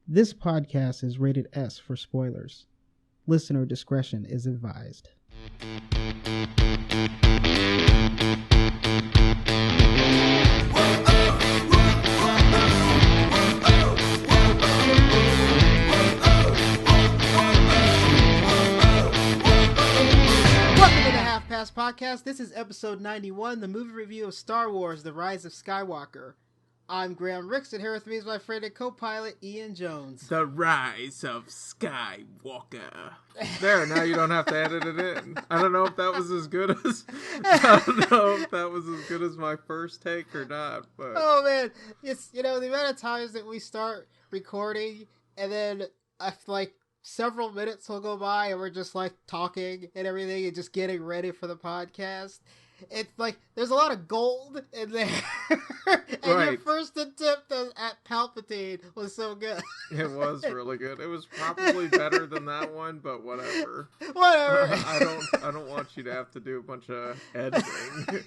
This podcast is rated S for spoilers. Listener discretion is advised. Podcast. This is episode 91, the movie review of Star Wars, The Rise of Skywalker. I'm Graham Ricks, and here with me is my friend and co-pilot, Ian Jones. The Rise of Skywalker. There, now you don't have to edit it in. I don't know if that was as good as my first take or not, but... Oh man, it's, the amount of times that we start recording, and then several minutes will go by and we're just talking and everything and just getting ready for the podcast. It's there's a lot of gold in there. And right. Your first attempt at Palpatine was so good. It was really good. It was probably better than that one, but whatever. I don't want you to have to do a bunch of editing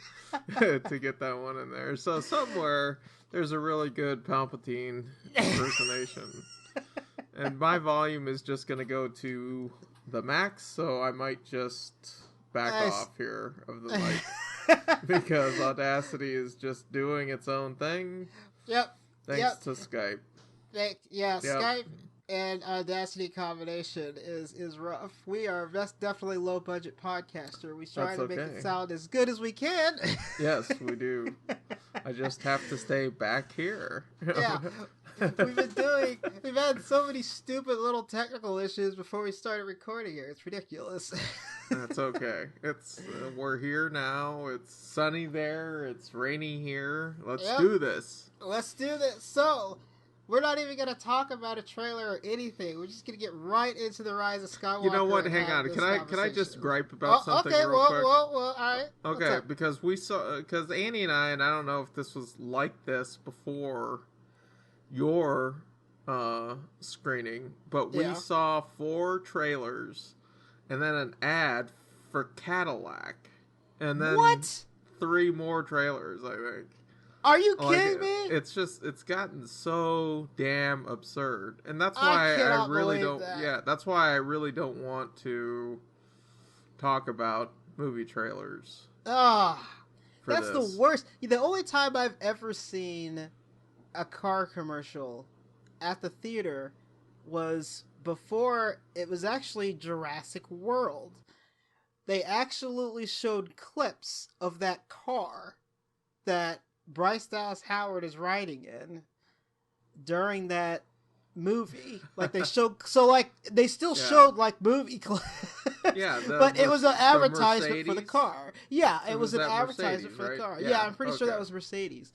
to get that one in there. So somewhere there's a really good Palpatine impersonation. And my volume is just going to go to the max, so I might just back off here of the mic. Because Audacity is just doing its own thing. Yep. Thanks to Skype. Skype and Audacity combination is rough. We are definitely low-budget podcaster. We try to make it sound as good as we can. Yes, we do. I just have to stay back here. Yeah. We've had so many stupid little technical issues before we started recording here. It's ridiculous. That's okay. We're here now. It's sunny there. It's rainy here. Let's do this. So, we're not even going to talk about a trailer or anything. We're just going to get right into the Rise of Skywalker. You know what? Hang on. Can I just gripe about something real quick? All right. Okay, because Annie and I don't know if this was like this before your screening, but we saw 4 trailers and then an ad for Cadillac, and then 3 more trailers, I think. Are you kidding me? It's gotten so damn absurd, and that's why I really don't. Yeah, that's why I really don't want to talk about movie trailers. That's the worst. The only time I've ever seen a car commercial at the theater was before it was actually Jurassic World. They absolutely showed clips of that car that Bryce Dallas Howard is riding in during that movie. They showed, they still showed movie clips. Yeah, but it was an advertisement for the car. Yeah, it was an advertisement for the car. Yeah, I'm pretty sure that was Mercedes.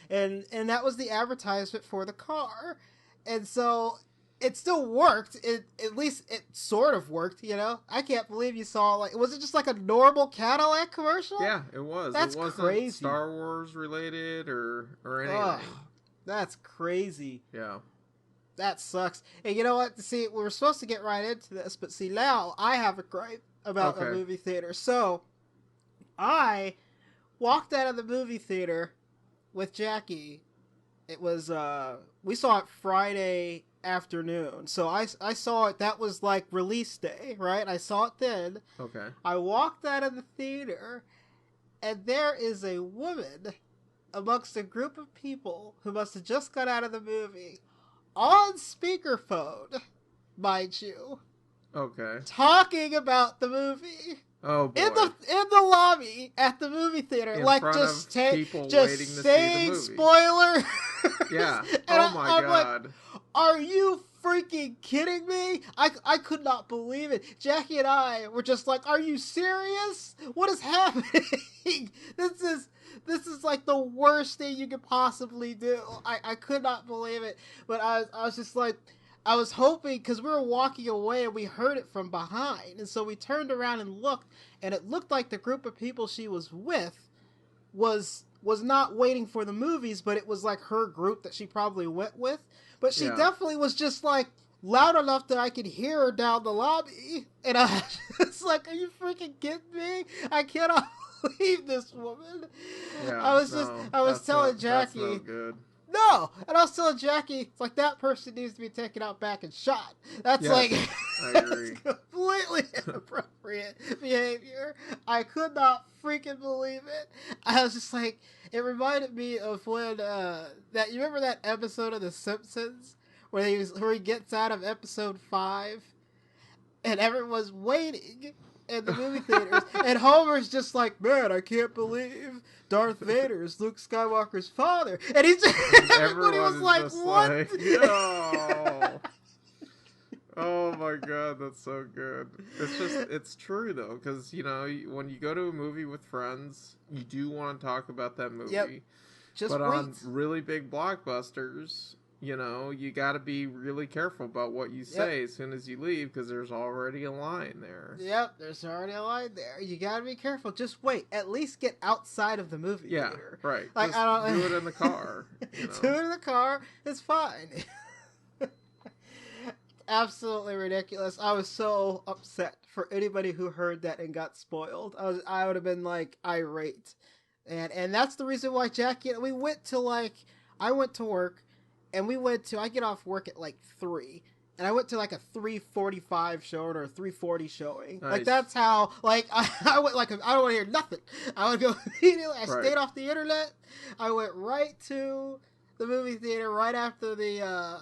And that was the advertisement for the car. And so it still worked. At least it sort of worked, I can't believe you saw, was it just a normal Cadillac commercial? Yeah, it was. That's crazy. Star Wars related or anything. That's crazy. Yeah. That sucks. And you know what? See, we were supposed to get right into this, but see, now I have a gripe about a movie theater. So, I walked out of the movie theater with Jackie. It was we saw it Friday afternoon, so I saw it. That was release day, right? I saw it then. Okay. I walked out of the theater, and there is a woman amongst a group of people who must have just got out of the movie on speakerphone, mind you. Okay. Talking about the movie. Oh boy. In the lobby at the movie theater, just say spoiler. Yeah. Oh my god. Are you freaking kidding me? I could not believe it. Jackie and I were just are you serious? What is happening? This is the worst thing you could possibly do. I could not believe it. But I was just I was hoping, because we were walking away and we heard it from behind, and so we turned around and looked, and it looked like the group of people she was with was not waiting for the movies, but it was her group that she probably went with. But she definitely was just loud enough that I could hear her down the lobby, and I was just are you freaking kidding me? I cannot believe this woman. Yeah, I was telling Jackie. That's no good. no. And I was telling Jackie, it's like that person needs to be taken out back and shot. That's like, I agree. Completely inappropriate behavior. I could not freaking believe it. I was just like, it reminded me of when you remember that episode of The Simpsons where he gets out of episode 5 and everyone's waiting in the movie theaters, and Homer's just like, man, I can't believe Darth Vader is Luke Skywalker's father, and he's everybody was like, what? Like, no. Oh my god, that's so good. It's true though, because when you go to a movie with friends, you do want to talk about that movie. Yep. But on really big blockbusters, you got to be really careful about what you say as soon as you leave, because there's already a line there. Yep, there's already a line there. You got to be careful. Just wait. At least get outside of the movie theater. Right. Like, just do it in the car. Do it in the car. It's fine. Absolutely ridiculous. I was so upset for anybody who heard that and got spoiled. I would have been like irate. And that's the reason why Jackie and we went to I went to work. And I get off work at 3, and I went to a 3:45 showing or a 3:40 showing. Nice. Like, that's how, I went I don't want to hear nothing. I would go immediately, I stayed off the internet, I went right to the movie theater right after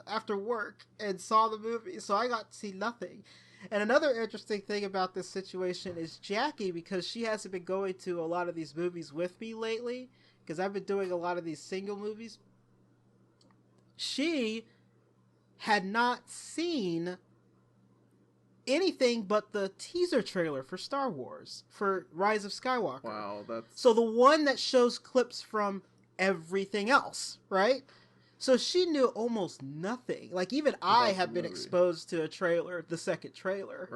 after work and saw the movie, so I got to see nothing. And another interesting thing about this situation is Jackie, because she hasn't been going to a lot of these movies with me lately, because I've been doing a lot of these single movies. She had not seen anything but the teaser trailer for Star Wars, for Rise of Skywalker. Wow, So the one that shows clips from everything else, right? So she knew almost nothing. Like, even I have been exposed to a trailer, the second trailer,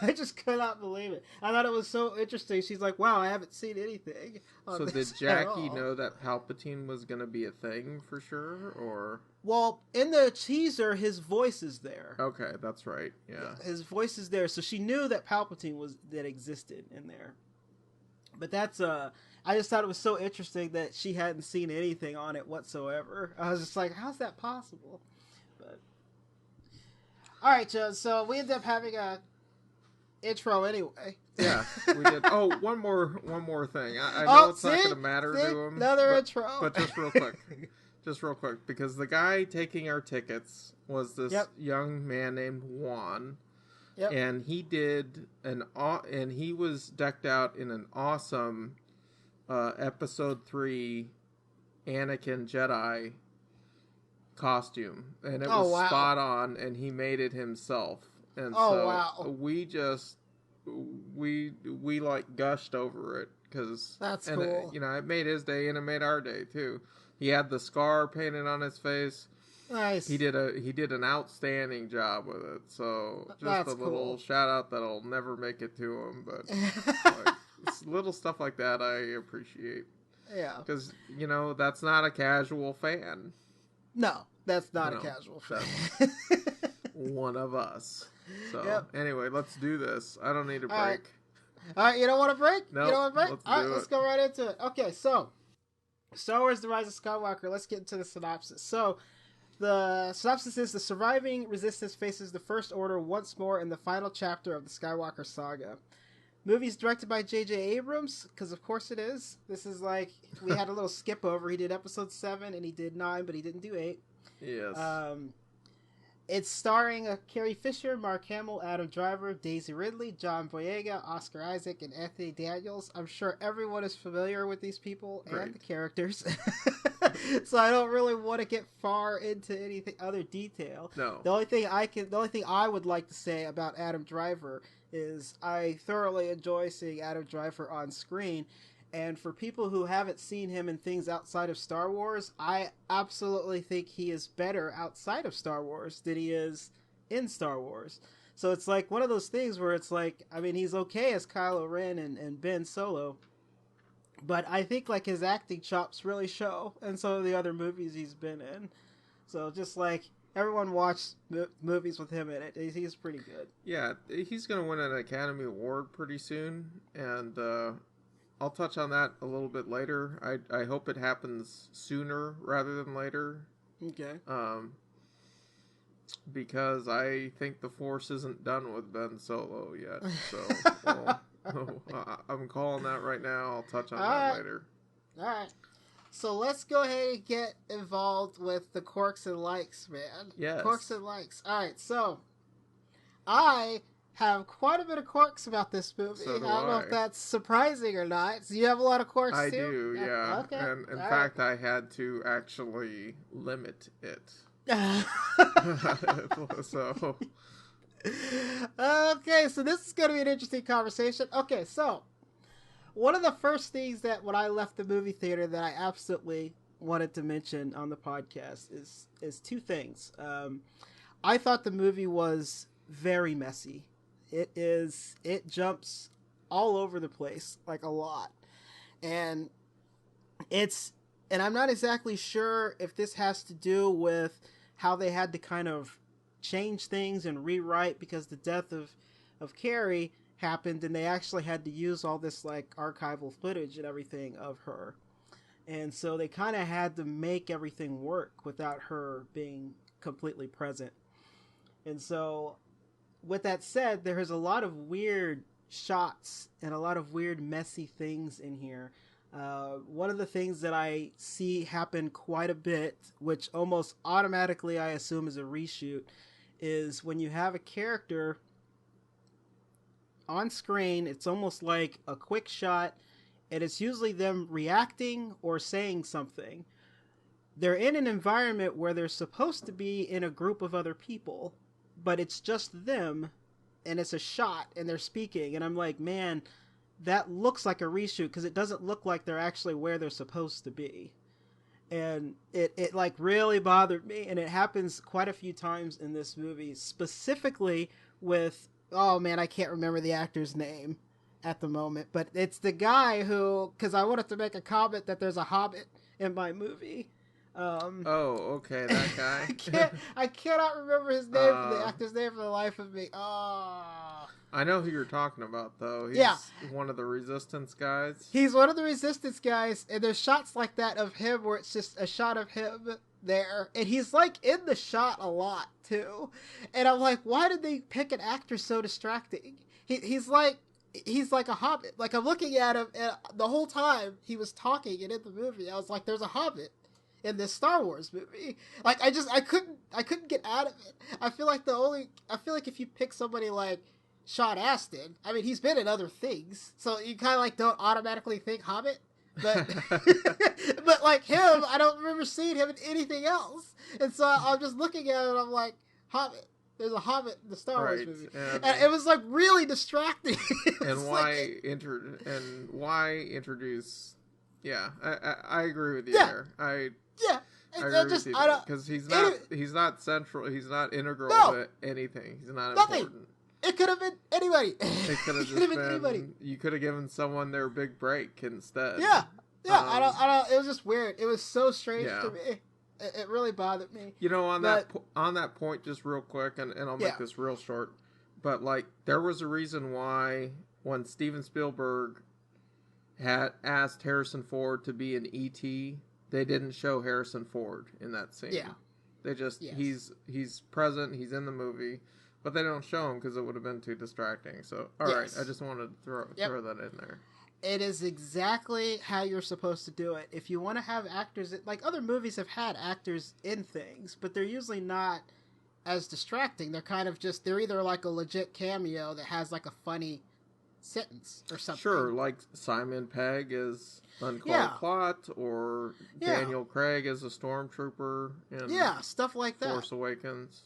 I just could not believe it. I thought it was so interesting. She's like, wow, I haven't seen anything. So did Jackie know that Palpatine was going to be a thing for sure, or? Well, in the teaser, his voice is there. Okay, that's right. Yeah. His voice is there, so she knew that Palpatine that existed in there. But that's, I just thought it was so interesting that she hadn't seen anything on it whatsoever. I was just like, how's that possible? But, all right, Joe, so we ended up having a intro anyway. Yeah, we did. Oh, one more thing. I know it's not going to matter to him. Another intro. But just real quick, because the guy taking our tickets was this young man named Juan. Yep. And he was decked out in an awesome episode 3 Anakin Jedi costume, and it was spot on, and he made it himself. And we gushed over it, because that's cool. It made his day, and it made our day too. He had the scar painted on his face. Nice. He did an outstanding job with it. So just a little shout out that'll never make it to him, but little stuff like that I appreciate. Yeah. Because that's not a casual fan. No, that's not a casual fan. One of us. So anyway, let's do this. I don't need a break. All right, you don't want a break? No. You don't want a break? All right, let's go right into it. Okay, so Star Wars: The Rise of Skywalker. Let's get into the synopsis. So the synopsis is: the surviving Resistance faces the First Order once more in the final chapter of the Skywalker Saga. Movie's directed by J.J. Abrams, because of course it is. This is we had a little skip over. He did episode 7 and he did 9, but he didn't do 8. Yes. It's starring Carrie Fisher, Mark Hamill, Adam Driver, Daisy Ridley, John Boyega, Oscar Isaac, and Anthony Daniels. I'm sure everyone is familiar with these people and the characters. So I don't really want to get far into anything other detail. No. The only thing I would like to say about Adam Driver is I thoroughly enjoy seeing Adam Driver on screen. And for people who haven't seen him in things outside of Star Wars, I absolutely think he is better outside of Star Wars than he is in Star Wars. So it's one of those things where it's he's okay as Kylo Ren and Ben Solo, but I think his acting chops really show in some of the other movies he's been in. So just everyone watch movies with him in it. He's pretty good. Yeah, he's going to win an Academy Award pretty soon, and I'll touch on that a little bit later. I hope it happens sooner rather than later. Okay. Because I think the Force isn't done with Ben Solo yet. So I'm calling that right now. I'll touch on that later. All right. So let's go ahead and get involved with the quirks and likes, man. Yes. Quirks and likes. All right. So I have quite a bit of quirks about this movie. So do I don't know if that's surprising or not. So you have a lot of quirks I too? do, yeah. Okay. And in fact, I had to actually limit it. So okay, so this is going to be an interesting conversation. Okay, so one of the first things that when I left the movie theater that I absolutely wanted to mention on the podcast is two things. I thought the movie was very messy. It jumps all over the place, like a lot. And I'm not exactly sure if this has to do with how they had to kind of change things and rewrite because the death of Carrie happened and they actually had to use all this like archival footage and everything of her. And so they kind of had to make everything work without her being completely present. And so with that said, there is a lot of weird shots and a lot of weird messy things in here. One of the things that I see happen quite a bit, which almost automatically I assume is a reshoot, is when you have a character on screen, it's almost like a quick shot, and it's usually them reacting or saying something. They're in an environment where they're supposed to be in a group of other people, but it's just them, and it's a shot, and they're speaking, and I'm like, man, that looks like a reshoot, because it doesn't look like they're actually where they're supposed to be. And it like really bothered me, and it happens quite a few times in this movie, specifically with, oh man, I can't remember the actor's name at the moment, but it's the guy who, because I wanted to make a comment that there's a Hobbit in my movie. Okay, that guy. I cannot remember his name, the actor's name for the life of me. I know who you're talking about, though. He's one of the Resistance guys. He's one of the Resistance guys, and there's shots like that of him where it's just a shot of him there, and he's like in the shot a lot too. And I'm like, why did they pick an actor so distracting? He's like a hobbit. Like, I'm looking at him, and the whole time he was talking and in the movie, I was like, there's a hobbit in this Star Wars movie. Like, I couldn't get out of it. I feel like if you pick somebody like Sean Astin, I mean, he's been in other things, so you kind of like don't automatically think Hobbit, but but like him, I don't remember seeing him in anything else, and so I'm just looking at it and I'm like, Hobbit. There's a Hobbit in the Star Wars movie, and it was like really distracting. And why introduce? Yeah, I agree with you there. I agree with you because he's not central. He's not integral to anything. He's not important. It could have been anybody. It could have just been anybody. You could have given someone their big break instead. Yeah. I don't. It was just weird. It was so strange to me. It really bothered me. You know, on that point, just real quick, and I'll make this real short. But like, there was a reason why when Steven Spielberg had asked Harrison Ford to be an E.T., they didn't show Harrison Ford in that scene. Yeah. They just he's present. He's in the movie. But they don't show him because it would have been too distracting. So, all right, I just wanted to throw that in there. It is exactly how you're supposed to do it. If you want to have actors, like other movies have had actors in things, but they're usually not as distracting. They're kind of just, they're either like a legit cameo that has like a funny sentence or something. Sure, like Simon Pegg is Unclogged Plot, or Daniel Craig as a stormtrooper in stuff like that. Force Awakens.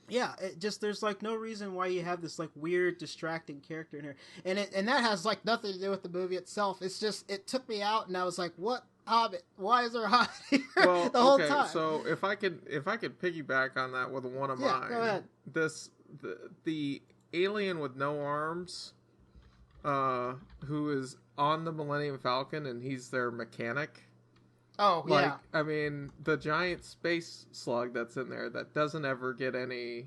Yeah, it just, there's like no reason why you have this like weird distracting character in here, and that has like nothing to do with the movie itself. It's just, it took me out, and I was like, what Hobbit? Why is there a Hobbit here the whole time? So if I could piggyback on that with one of mine, go ahead. The alien with no arms, who is on the Millennium Falcon, and he's their mechanic. Oh, like, I mean, the giant space slug that's in there that doesn't ever get any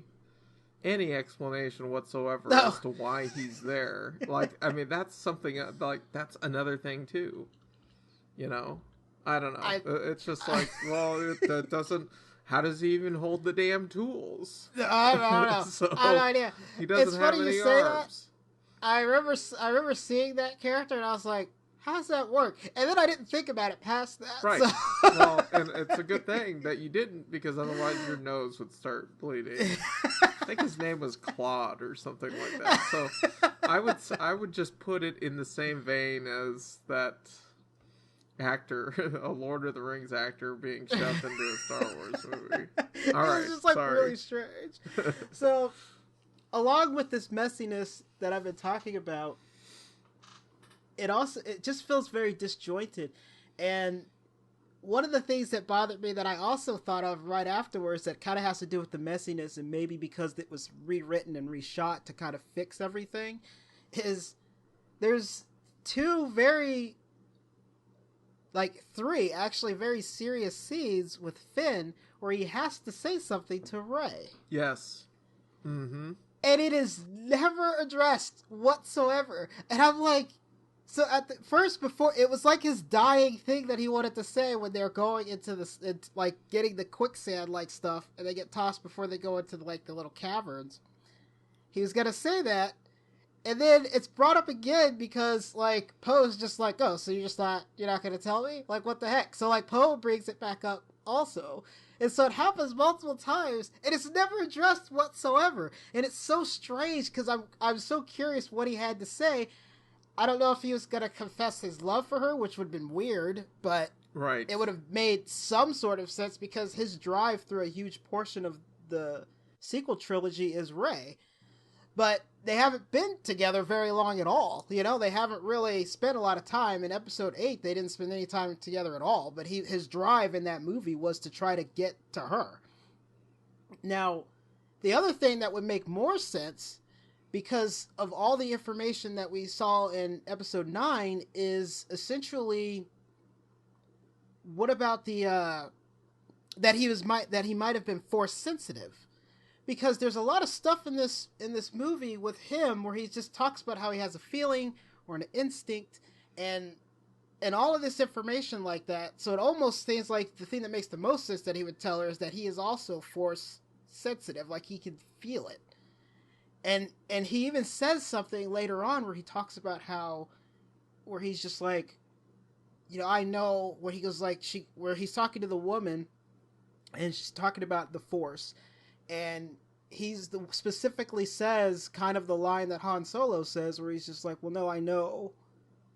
any explanation whatsoever as to why he's there. Like, I mean, that's something, like, that's another thing, too. You know? I don't know. It's just like, well, it doesn't... How does he even hold the damn tools? I don't know. So, I have no idea. He doesn't have any arms. I remember seeing that character, and I was like, how does that work? And then I didn't think about it past that. Right. So. Well, and it's a good thing that you didn't, because otherwise your nose would start bleeding. I think his name was Claude or something like that. So I would just put it in the same vein as that actor, a Lord of the Rings actor being shoved into a Star Wars movie. All right, it's just like sorry. really strange. So, along with this messiness that I've been talking about, it just feels very disjointed. And one of the things that bothered me that I also thought of right afterwards that kind of has to do with the messiness, and maybe because it was rewritten and reshot to kind of fix everything, is there's three actually very serious scenes with Finn where he has to say something to Rey. Yes. Mm-hmm. And it is never addressed whatsoever. And I'm like, so at the first, before, it was like his dying thing that he wanted to say when they're going into like getting the quicksand like stuff, and they get tossed before they go into the little caverns. He was gonna say that, and then it's brought up again because like Poe's just like, oh, so you're not gonna tell me? Like, what the heck? So like Poe brings it back up also. And so it happens multiple times, and it's never addressed whatsoever. And it's so strange because I'm so curious what he had to say. I don't know if he was going to confess his love for her, which would have been weird, but right. It would have made some sort of sense because his drive through a huge portion of the sequel trilogy is Rey. But they haven't been together very long at all. You know, they haven't really spent a lot of time. In episode 8, they didn't spend any time together at all. But his drive in that movie was to try to get to her. Now, the other thing that would make more sense, because of all the information that we saw in episode 9, is essentially, what about the that he might have been force sensitive? Because there's a lot of stuff in this movie with him where he just talks about how he has a feeling or an instinct and all of this information like that. So it almost seems like the thing that makes the most sense that he would tell her is that he is also force sensitive, like he can feel it. And he even says something later on where he talks about where he's just like, you know, I know, where he goes like, where he's talking to the woman and she's talking about the Force, and specifically says kind of the line that Han Solo says, where he's just like, well, no, I know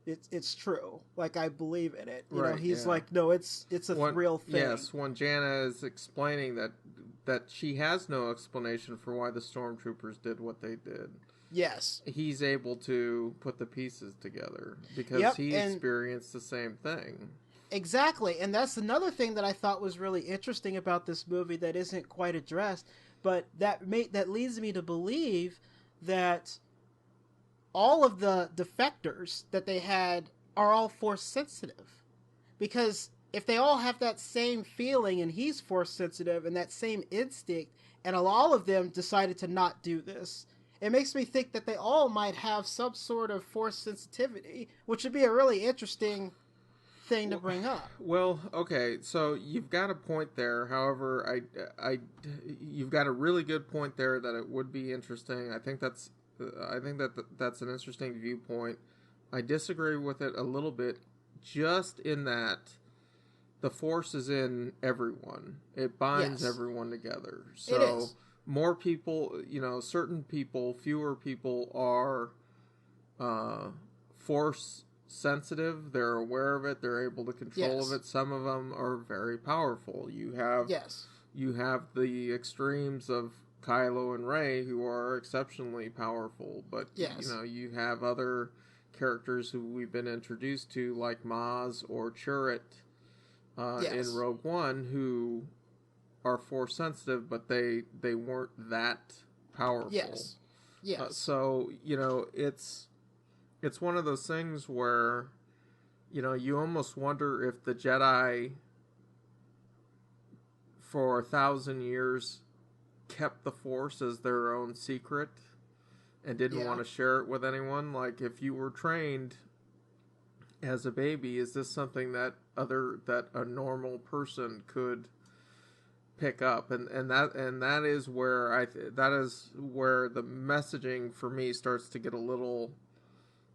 it's true. Like, I believe in it. You know, he's like, no, it's a real thing. Yes, when Jannah is explaining that she has no explanation for why the stormtroopers did what they did. Yes. He's able to put the pieces together because he experienced the same thing. Exactly. And that's another thing that I thought was really interesting about this movie that isn't quite addressed, but that leads me to believe that all of the defectors that they had are all force sensitive. Because if they all have that same feeling and he's force sensitive and that same instinct, and all of them decided to not do this, it makes me think that they all might have some sort of force sensitivity, which would be a really interesting thing to bring up. Well, okay, so you've got a point there. However, you've got a really good point there that it would be interesting. I think that's an interesting viewpoint. I disagree with it a little bit, just in that the Force is in everyone. It binds everyone together. So more people, you know, certain people, fewer people are Force sensitive. They're aware of it. They're able to control of it. Some of them are very powerful. You have the extremes of Kylo and Rey, who are exceptionally powerful, but you know, you have other characters who we've been introduced to, like Maz or Chirrut in Rogue One, who are force sensitive, but they weren't that powerful. So you know, it's one of those things where, you know, you almost wonder if the Jedi for 1,000 years kept the Force as their own secret and didn't want to share it with anyone. Like, if you were trained as a baby, is this something that a normal person could pick up? And that is where that is where the messaging for me starts to get a little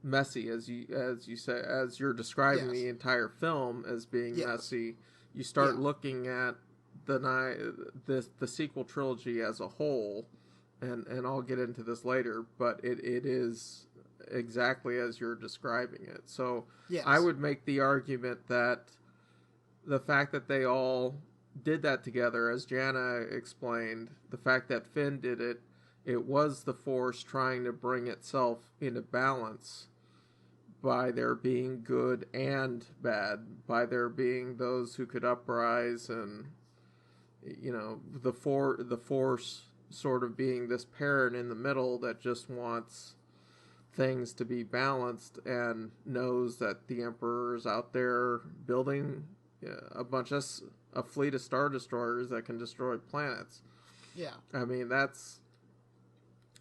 messy, as you say, as you're describing the entire film as being messy. You start looking at the sequel trilogy as a whole, and I'll get into this later, but it is exactly as you're describing it. So I would make the argument that the fact that they all did that together, as Jana explained, the fact that Finn did it, it was the Force trying to bring itself into balance by there being good and bad, by there being those who could uprise, and the Force sort of being this parent in the middle that just wants things to be balanced and knows that the Emperor is out there building a fleet of Star Destroyers that can destroy planets. Yeah. I mean,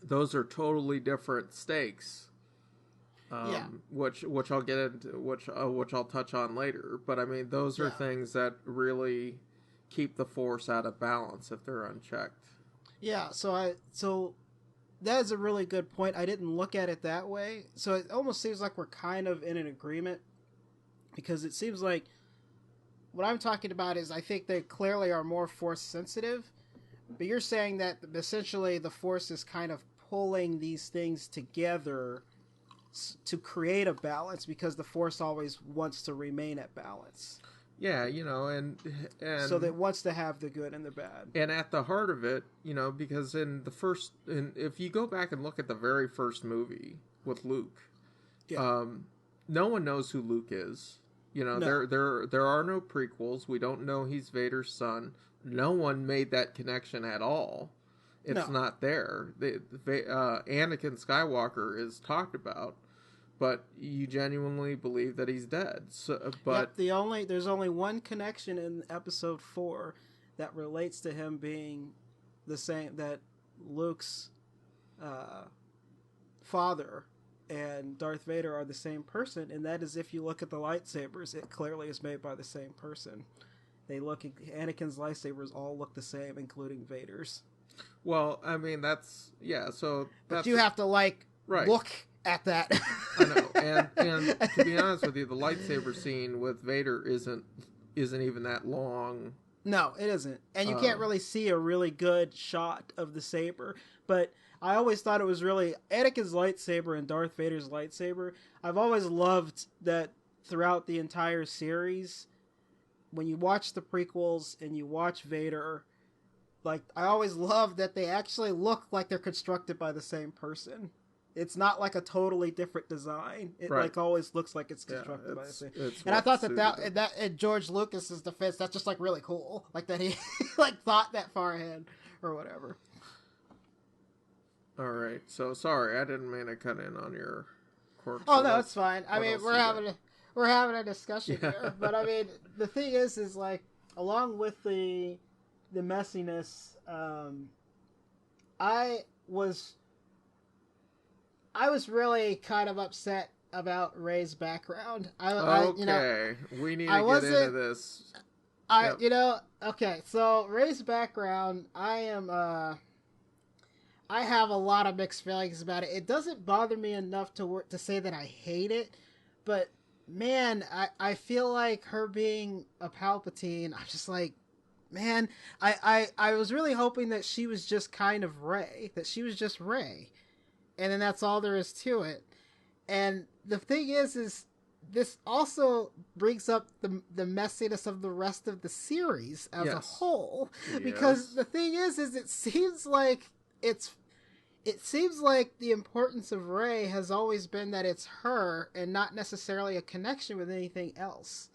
those are totally different stakes. Which I'll get into, which I'll touch on later. But I mean, those are things that really keep the Force out of balance if they're unchecked. Yeah. So that is a really good point. I didn't look at it that way. So it almost seems like we're kind of in an agreement, because it seems like what I'm talking about is I think they clearly are more Force sensitive, but you're saying that essentially the Force is kind of pulling these things together to create a balance, because the Force always wants to remain at balance. Yeah, and so that it wants to have the good and the bad. And at the heart of it, because if you go back and look at the very first movie with Luke, no one knows who Luke is. No. There are no prequels. We don't know he's Vader's son. No one made that connection at all. It's not there. Anakin Skywalker is talked about, but you genuinely believe that he's dead. So, but there's only one connection in Episode 4 that relates to him being the same, that Luke's father and Darth Vader are the same person, and that is if you look at the lightsabers, it clearly is made by the same person. Anakin's lightsabers all look the same, including Vader's. Well, I mean, but you have to look at that. I know, and to be honest with you, the lightsaber scene with Vader isn't even that long. No, it isn't, and you can't really see a really good shot of the saber. But I always thought it was really Anakin's lightsaber and Darth Vader's lightsaber. I've always loved that throughout the entire series. When you watch the prequels and you watch Vader, I always love that they actually look like they're constructed by the same person. It's not like a totally different design. It always looks like it's constructed by the same. And I thought that in George Lucas's defense, that's just really cool. That he thought that far ahead or whatever. All right. So sorry, I didn't mean to cut in on your quirks. Oh no, it's fine. I mean, we're having a discussion here, but I mean, the thing is along with the messiness, I was really kind of upset about Rey's background. We need to get into this. Okay, so Rey's background, I have a lot of mixed feelings about it. It doesn't bother me enough to say that I hate it, but man, I feel like her being a Palpatine, I'm just man, I was really hoping that she was just kind of Rey, that she was just Rey, and then that's all there is to it. And the thing is this also brings up the messiness of the rest of the series as a whole, because the thing is it seems like the importance of Rey has always been that it's her and not necessarily a connection with anything else.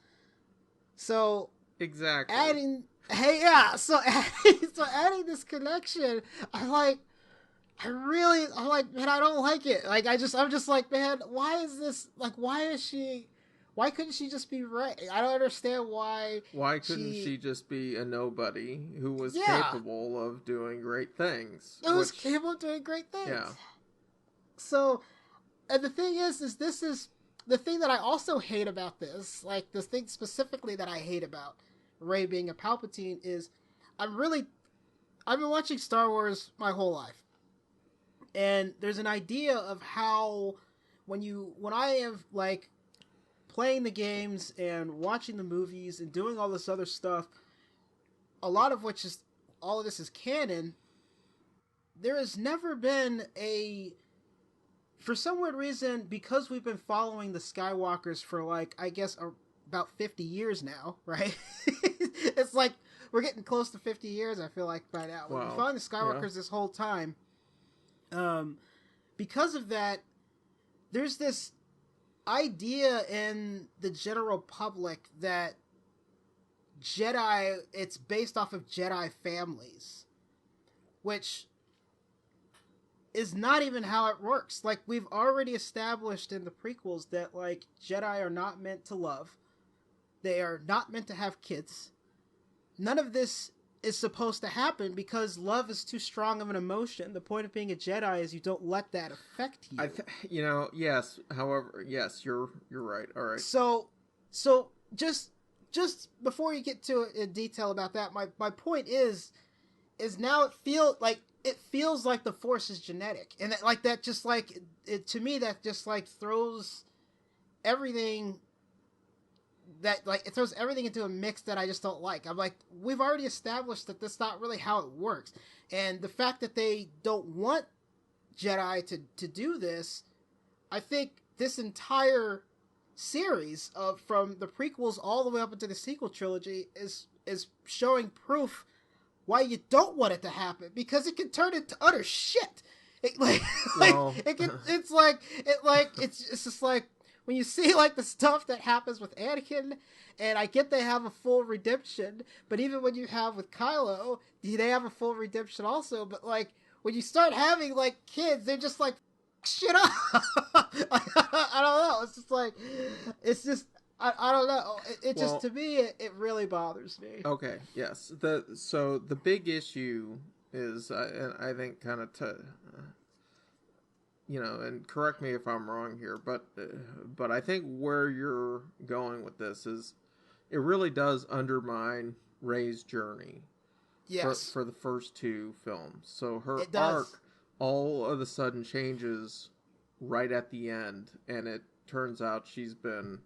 So exactly adding this connection, I'm man, I don't like it. I'm just man, why is this? Why is she Why couldn't she just be Rey? I don't understand why. Why couldn't she just be a nobody who was capable of doing great things? Was capable of doing great things. Yeah. So, and the thing is this is the thing that I also hate about this. Like, the thing specifically that I hate about Rey being a Palpatine is I've been watching Star Wars my whole life. And there's an idea of how when I am like playing the games and watching the movies and doing all this other stuff, a lot of which is all of this is canon, there has never been for some weird reason, because we've been following the Skywalkers for like, I guess, about 50 years now, right? It's like we're getting close to 50 years, I feel like, by now. We've been following the Skywalkers this whole time. Because of that, there's this idea in the general public that Jedi, it's based off of Jedi families, which is not even how it works. Like, we've already established in the prequels that, like, Jedi are not meant to love. They are not meant to have kids. None of this is supposed to happen because love is too strong of an emotion. The point of being a Jedi is you don't let that affect you. Yes. However, yes, you're right. All right. So just before you get to in detail about that, my point is now it feels like the Force is genetic, and that just like it to me, that just like throws everything. That, like, it throws everything into a mix that I just don't like. I'm like, we've already established that that's not really how it works. And the fact that they don't want Jedi to do this, I think this entire series from the prequels all the way up into the sequel trilogy is showing proof why you don't want it to happen, because it can turn into utter shit. It's just like, when you see, like, the stuff that happens with Anakin, and I get they have a full redemption, but even when you have with Kylo, they have a full redemption also, but, like, when you start having, like, kids, they're just like, shit up! I don't know, I don't know. To me, it really bothers me. Okay, yes. So the big issue is, and I think kind of and correct me if I'm wrong here, but I think where you're going with this is it really does undermine Rey's journey. Yes. For the first two films. So her arc all of a sudden changes right at the end, and it turns out she's been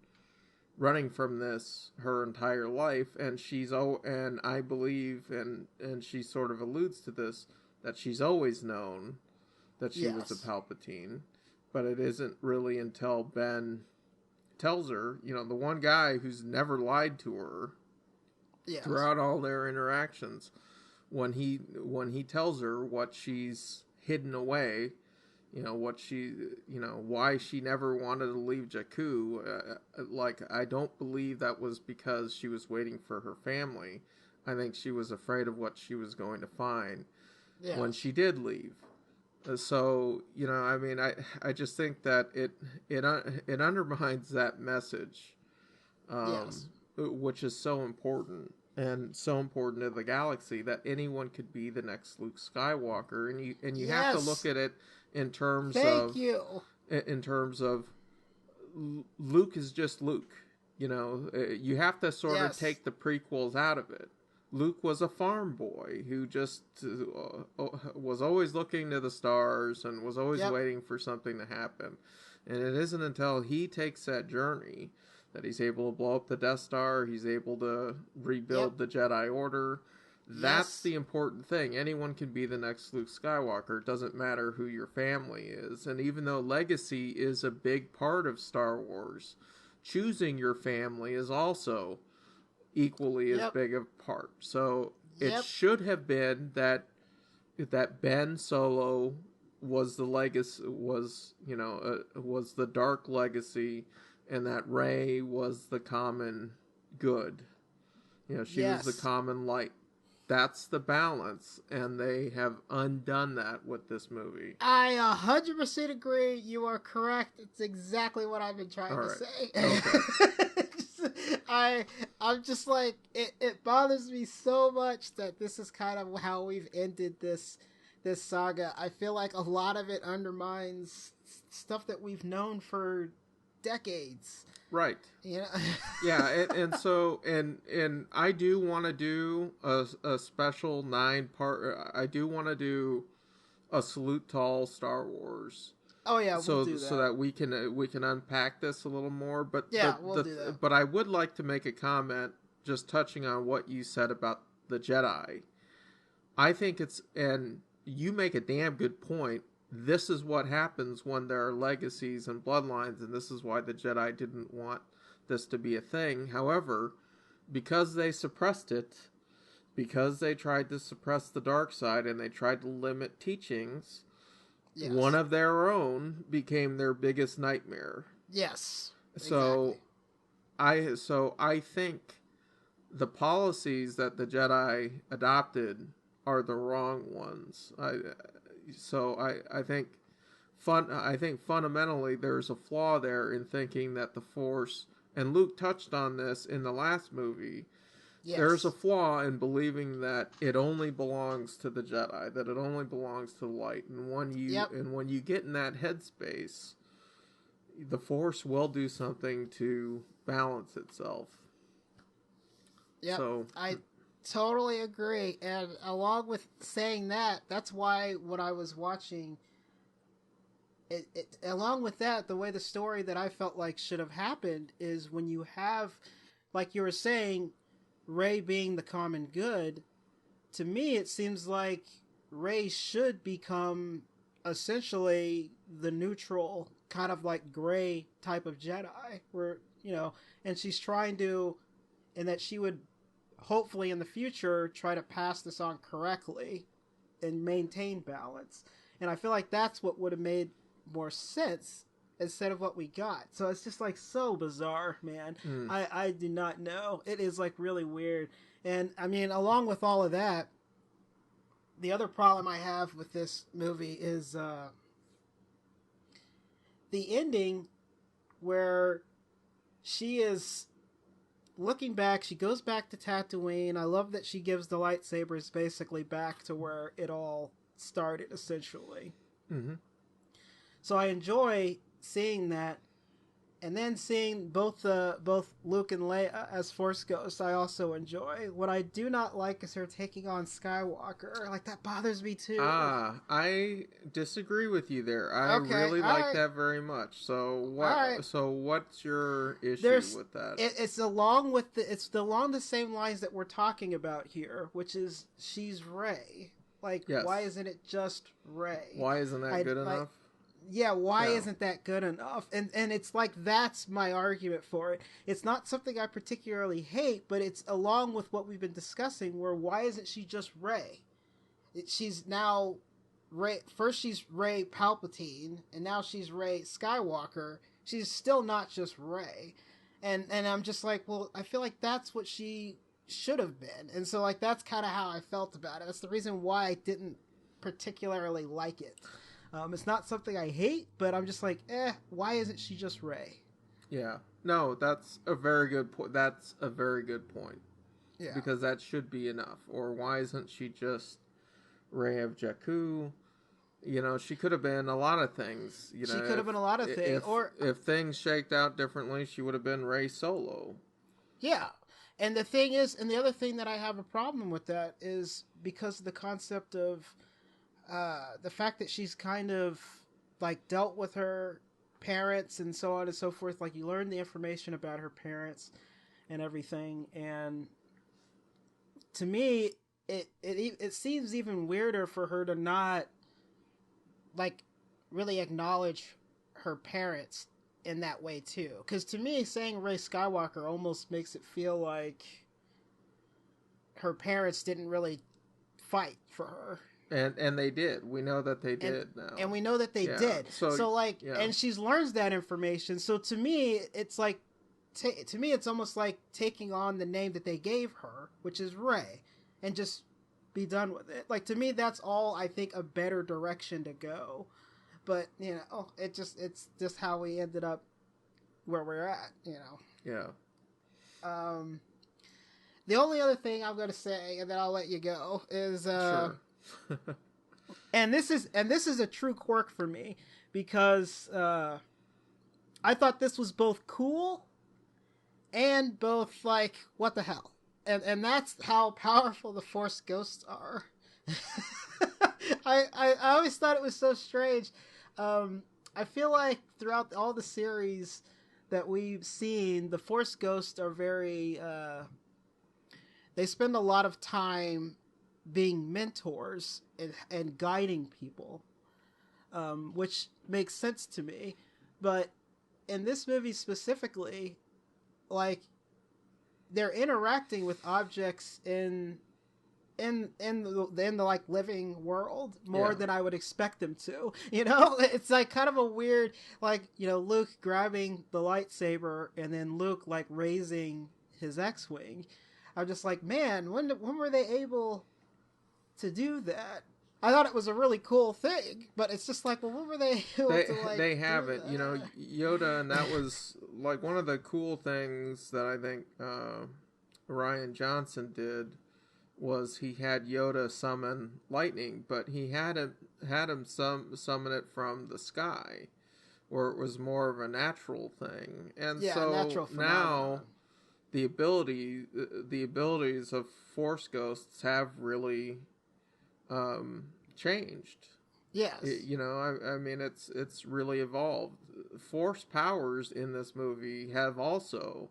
running from this her entire life, and and I believe, and she sort of alludes to this, that she's always known that she was a Palpatine, but it isn't really until Ben tells her, the one guy who's never lied to her throughout all their interactions, when he tells her what she's hidden away, what she, why she never wanted to leave Jakku, I don't believe that was because she was waiting for her family. I think she was afraid of what she was going to find when she did leave. So, I just think that it undermines that message, which is so important, and so important to the galaxy, that anyone could be the next Luke Skywalker, and you have to look at it in terms of Luke is just Luke. You have to sort of take the prequels out of it. Luke was a farm boy who just was always looking to the stars and was always waiting for something to happen. And it isn't until he takes that journey that he's able to blow up the Death Star, he's able to rebuild the Jedi Order. That's the important thing. Anyone can be the next Luke Skywalker. It doesn't matter who your family is. And even though legacy is a big part of Star Wars, choosing your family is also equally as big a part. So it should have been that Ben Solo was the legacy, was the dark legacy, and that Rey was the common good. She was the common light. That's the balance, and they have undone that with this movie. I 100% agree. You are correct. It's exactly what I've been trying to say. Okay. I'm just like, it bothers me so much that this is kind of how we've ended this saga. I feel like a lot of it undermines stuff that we've known for decades. Right. You know? Yeah, and I do want to do a special 9-part. I do want to do a salute to all Star Wars. Oh yeah, we'll do that. So that we can unpack this a little more. But yeah, we'll do that. But I would like to make a comment, just touching on what you said about the Jedi. I think and you make a damn good point. This is what happens when there are legacies and bloodlines, and this is why the Jedi didn't want this to be a thing. However, because they suppressed it, because they tried to suppress the dark side and they tried to limit teachings, yes, one of their own became their biggest nightmare. Yes. So, exactly. I think the policies that the Jedi adopted are the wrong ones. I think fundamentally there's a flaw there in thinking that the Force, and Luke touched on this in the last movie, yes, there's a flaw in believing that it only belongs to the Jedi, that it only belongs to the light. And when you get in that headspace, the Force will do something to balance itself. Yeah, so I totally agree. And along with saying that, that's why when I was watching it, along with that, the way the story that I felt like should have happened is when you have, like you were saying, Rey being the common good. To me, it seems like Rey should become essentially the neutral, kind of like gray type of Jedi, where, you know, and she's trying to, and that she would hopefully in the future try to pass this on correctly and maintain balance. And I feel like that's what would have made more sense instead of what we got. So it's just like so bizarre, man. I do not know. It is like really weird. And I mean, along with all of that, the other problem I have with this movie is the ending where she is looking back. She goes back to Tatooine. I love that she gives the lightsabers basically back to where it all started, essentially. Mm-hmm. So I enjoy seeing that. And then seeing both Luke and Leia as Force Ghosts, I also enjoy. What I do not like is her taking on Skywalker. Like, that bothers me too. I disagree with you there. I really like that very much. So what? So what's your issue with that? It's along the same lines that we're talking about here, which is she's Rey. Like, yes. Why isn't it just Rey? Why isn't that good enough? Yeah, why isn't that good enough? And it's like, that's my argument for it. It's not something I particularly hate, but it's along with what we've been discussing, where why isn't she just Rey? She's now Rey. First she's Rey Palpatine, and now she's Rey Skywalker. She's still not just Rey. And I'm just like, well, I feel like that's what she should have been. And so, like, that's kind of how I felt about it. That's the reason why I didn't particularly like it. It's not something I hate, but I'm just like, why isn't she just Rey? Yeah. No, that's a very good point. That's a very good point. Yeah. Because that should be enough. Or why isn't she just Rey of Jakku? You know, she could have been a lot of things. You know, she could have been a lot of things. If things shaked out differently, she would have been Rey Solo. Yeah. And the thing is, and the other thing that I have a problem with that is because of the concept of the fact that she's kind of like dealt with her parents and so on and so forth. Like, you learn the information about her parents and everything. And to me, it seems even weirder for her to not like really acknowledge her parents in that way too. Because to me, saying Rey Skywalker almost makes it feel like her parents didn't really fight for her. And they did. We know that they did now. And we know that they did. So like, and she's learns that information. So to me, it's like, it's almost like taking on the name that they gave her, which is Rey, and just be done with it. Like, to me, that's all I think a better direction to go. But, it's just how we ended up where we're at, Yeah. The only other thing I'm going to say, and then I'll let you go, is sure. and this is a true quirk for me, because I thought this was both cool and both like, what the hell, and that's how powerful the Force ghosts are. I always thought it was so strange. I feel like throughout all the series that we've seen, the Force ghosts are very they spend a lot of time being mentors and guiding people, which makes sense to me. But in this movie specifically, like, they're interacting with objects in the like living world more than I would expect them to. It's like kind of a weird, like, Luke grabbing the lightsaber and then Luke like raising his X-wing. I'm just like, man, when were they able to do that? I thought it was a really cool thing, but it's just like, well, when were they able to like? They haven't, Yoda, and that was like one of the cool things that I think Rian Johnson did. Was he had Yoda summon lightning, but he had him summon it from the sky, where it was more of a natural thing. And so now the abilities of Force ghosts have really changed. Yes. I mean, it's really evolved. Force powers in this movie have also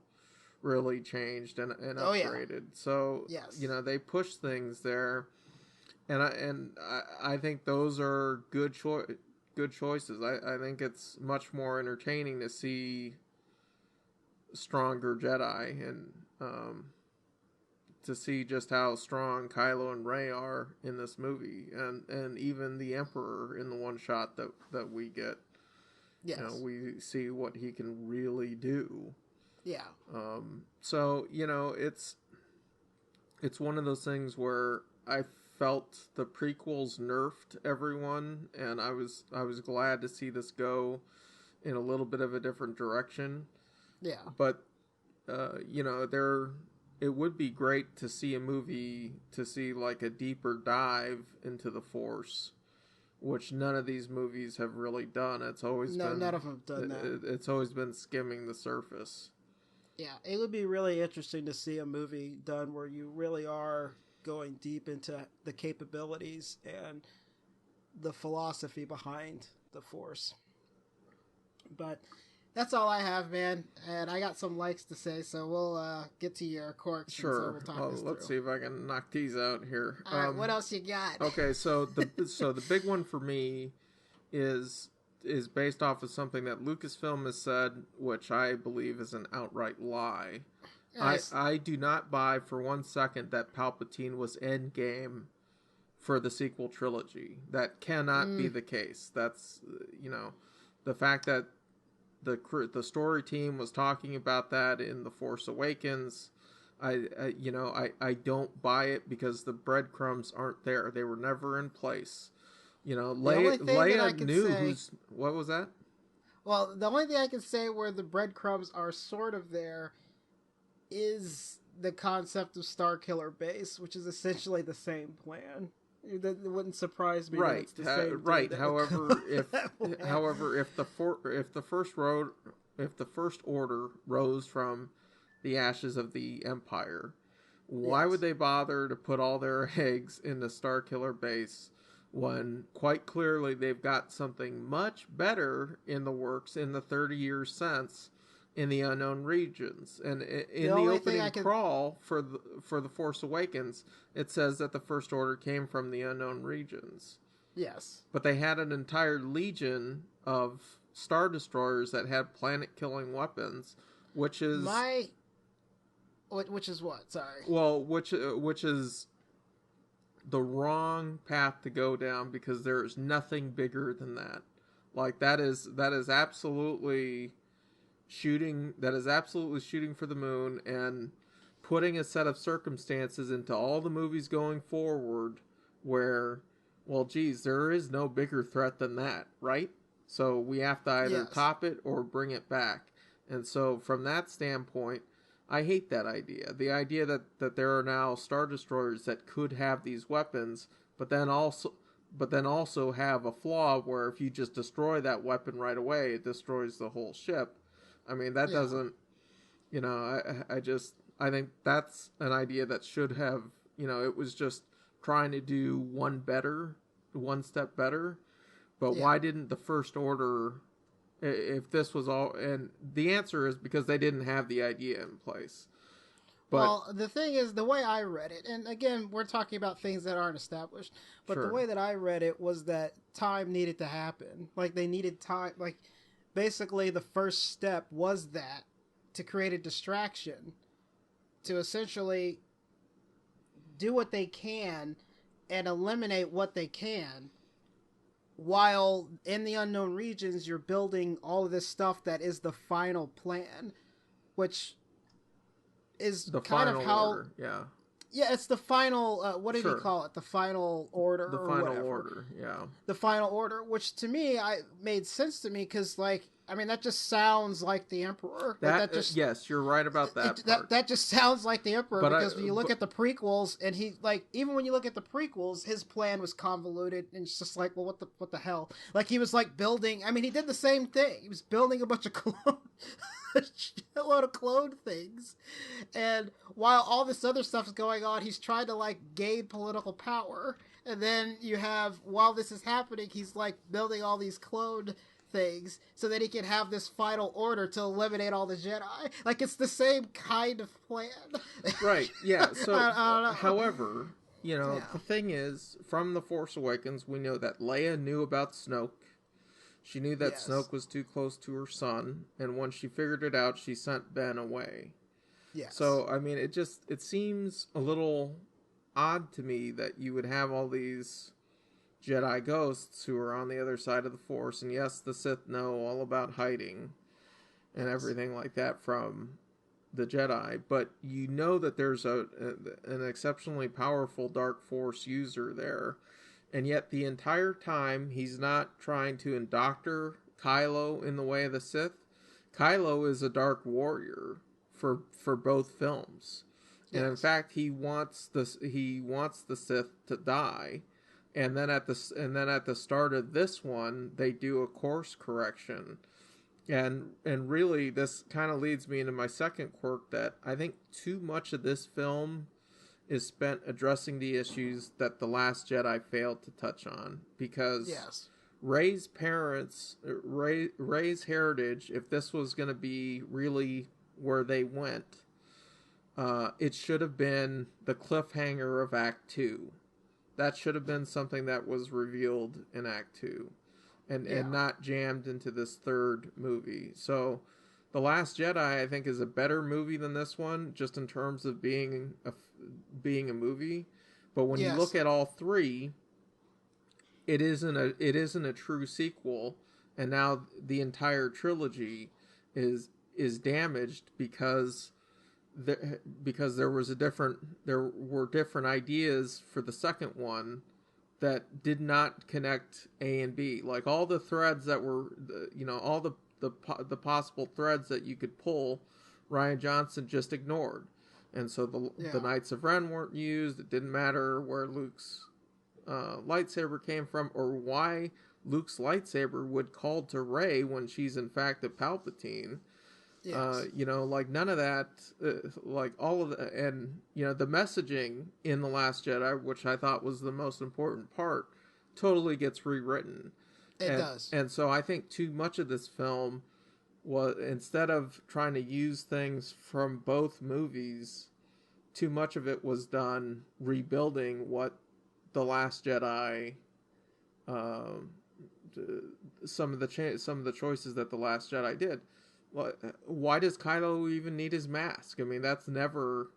really changed and upgraded. So yes. They push things there, and I think those are good choices. I think it's much more entertaining to see stronger Jedi, and to see just how strong Kylo and Rey are in this movie, and even the Emperor in the one shot that we get. Yes. We see what he can really do. Yeah. So it's one of those things where I felt the prequels nerfed everyone, and I was glad to see this go in a little bit of a different direction. Yeah. But it would be great to see a movie to see like a deeper dive into the Force, which none of these movies have really done. It's always been, none of them have done that. It's always been skimming the surface. Yeah, it would be really interesting to see a movie done where you really are going deep into the capabilities and the philosophy behind the Force. But that's all I have, man. And I got some likes to say, so we'll get to your quirks. Sure. Let's see if I can knock these out here. All right, what else you got? Okay, so the big one for me is based off of something that Lucasfilm has said, which I believe is an outright lie. Yes. I do not buy for 1 second that Palpatine was endgame for the sequel trilogy. That cannot be the case. That's, the fact that the story team was talking about that in The Force Awakens, I don't buy it because the breadcrumbs aren't there. They were never in place. Leia knew what was that? Well, the only thing I can say where the breadcrumbs are sort of there is the concept of Starkiller Base, which is essentially the same plan. It wouldn't surprise me. Right, it's the same right. However, if the First Order rose from the ashes of the Empire, why would they bother to put all their eggs in the Starkiller Base when quite clearly they've got something much better in the works in the 30 years since in the unknown regions? And in the opening crawl for the Force Awakens, it says that the First Order came from the unknown regions. Yes. But they had an entire legion of Star Destroyers that had planet-killing weapons, which is... Which is what? Sorry. Well, which is the wrong path to go down, because there is nothing bigger than that. Like, that is absolutely shooting for the moon and putting a set of circumstances into all the movies going forward where, well, geez, there is no bigger threat than that, right? So we have to either top it or bring it back. And so from that standpoint, I hate that idea. The idea that there are now Star Destroyers that could have these weapons, but then also have a flaw where if you just destroy that weapon right away, it destroys the whole ship. I mean, that doesn't, I think that's an idea that should have, it was just trying to do one step better. But why didn't the First Order, if this was all, and the answer is because they didn't have the idea in place. But, well, the thing is, the way I read it, and again, we're talking about things that aren't established, but the way that I read it was that time needed to happen. Like, they needed time, like, basically the first step was that, to create a distraction, to essentially do what they can and eliminate what they can, while in the unknown regions you're building all of this stuff that is the final plan, which is the kind of how order. It's the final what did he call it, the final order, the final order, the final order, which to me made sense to me, because like, I mean, that just sounds like the Emperor. Yes, you're right about that. That just sounds like the Emperor, because when you look at the prequels, and even when you look at the prequels, his plan was convoluted, and it's just like, well, what the hell? Like, he was like building. I mean, he did the same thing. He was building a bunch of a shitload of clone things, and while all this other stuff is going on, he's trying to like gain political power. And then you have, while this is happening, he's like building all these clone things so that he can have this final order to eliminate all the Jedi. Like, it's the same kind of plan. Right, yeah. So, I don't know. However, the thing is, from The Force Awakens, we know that Leia knew about Snoke. She knew that Snoke was too close to her son, and once she figured it out, she sent Ben away. Yes. So, I mean, it seems a little odd to me that you would have all these Jedi ghosts who are on the other side of the Force, and yes, the Sith know all about hiding and everything like that from the Jedi, but you know that there's an exceptionally powerful Dark Force user there, and yet the entire time he's not trying to indoctor Kylo in the way of the Sith. Kylo is a Dark Warrior for both films, and in fact he wants the Sith to die. And then at the start of this one, they do a course correction, and really this kind of leads me into my second quirk, that I think too much of this film is spent addressing the issues that The Last Jedi failed to touch on, because Rey's parents, Rey's heritage, if this was going to be really where they went, it should have been the cliffhanger of Act 2. That should have been something that was revealed in Act 2 and not jammed into this third movie. So The Last Jedi, I think, is a better movie than this one, just in terms of being a movie. But when you look at all three, it isn't a true sequel, and now the entire trilogy is damaged because there were different ideas for the second one that did not connect A and B. Like, all the threads that were, all the possible threads that you could pull, Rian Johnson just ignored. And so the Knights of Ren weren't used. It didn't matter where Luke's lightsaber came from, or why Luke's lightsaber would call to Rey when she's in fact a Palpatine. Like none of that, like all of the, and the messaging in The Last Jedi, which I thought was the most important part, totally gets rewritten. It does. And so I think too much of this film was, instead of trying to use things from both movies, too much of it was done rebuilding what The Last Jedi, some of the choices that The Last Jedi did. Why does Kylo even need his mask? I mean, that's never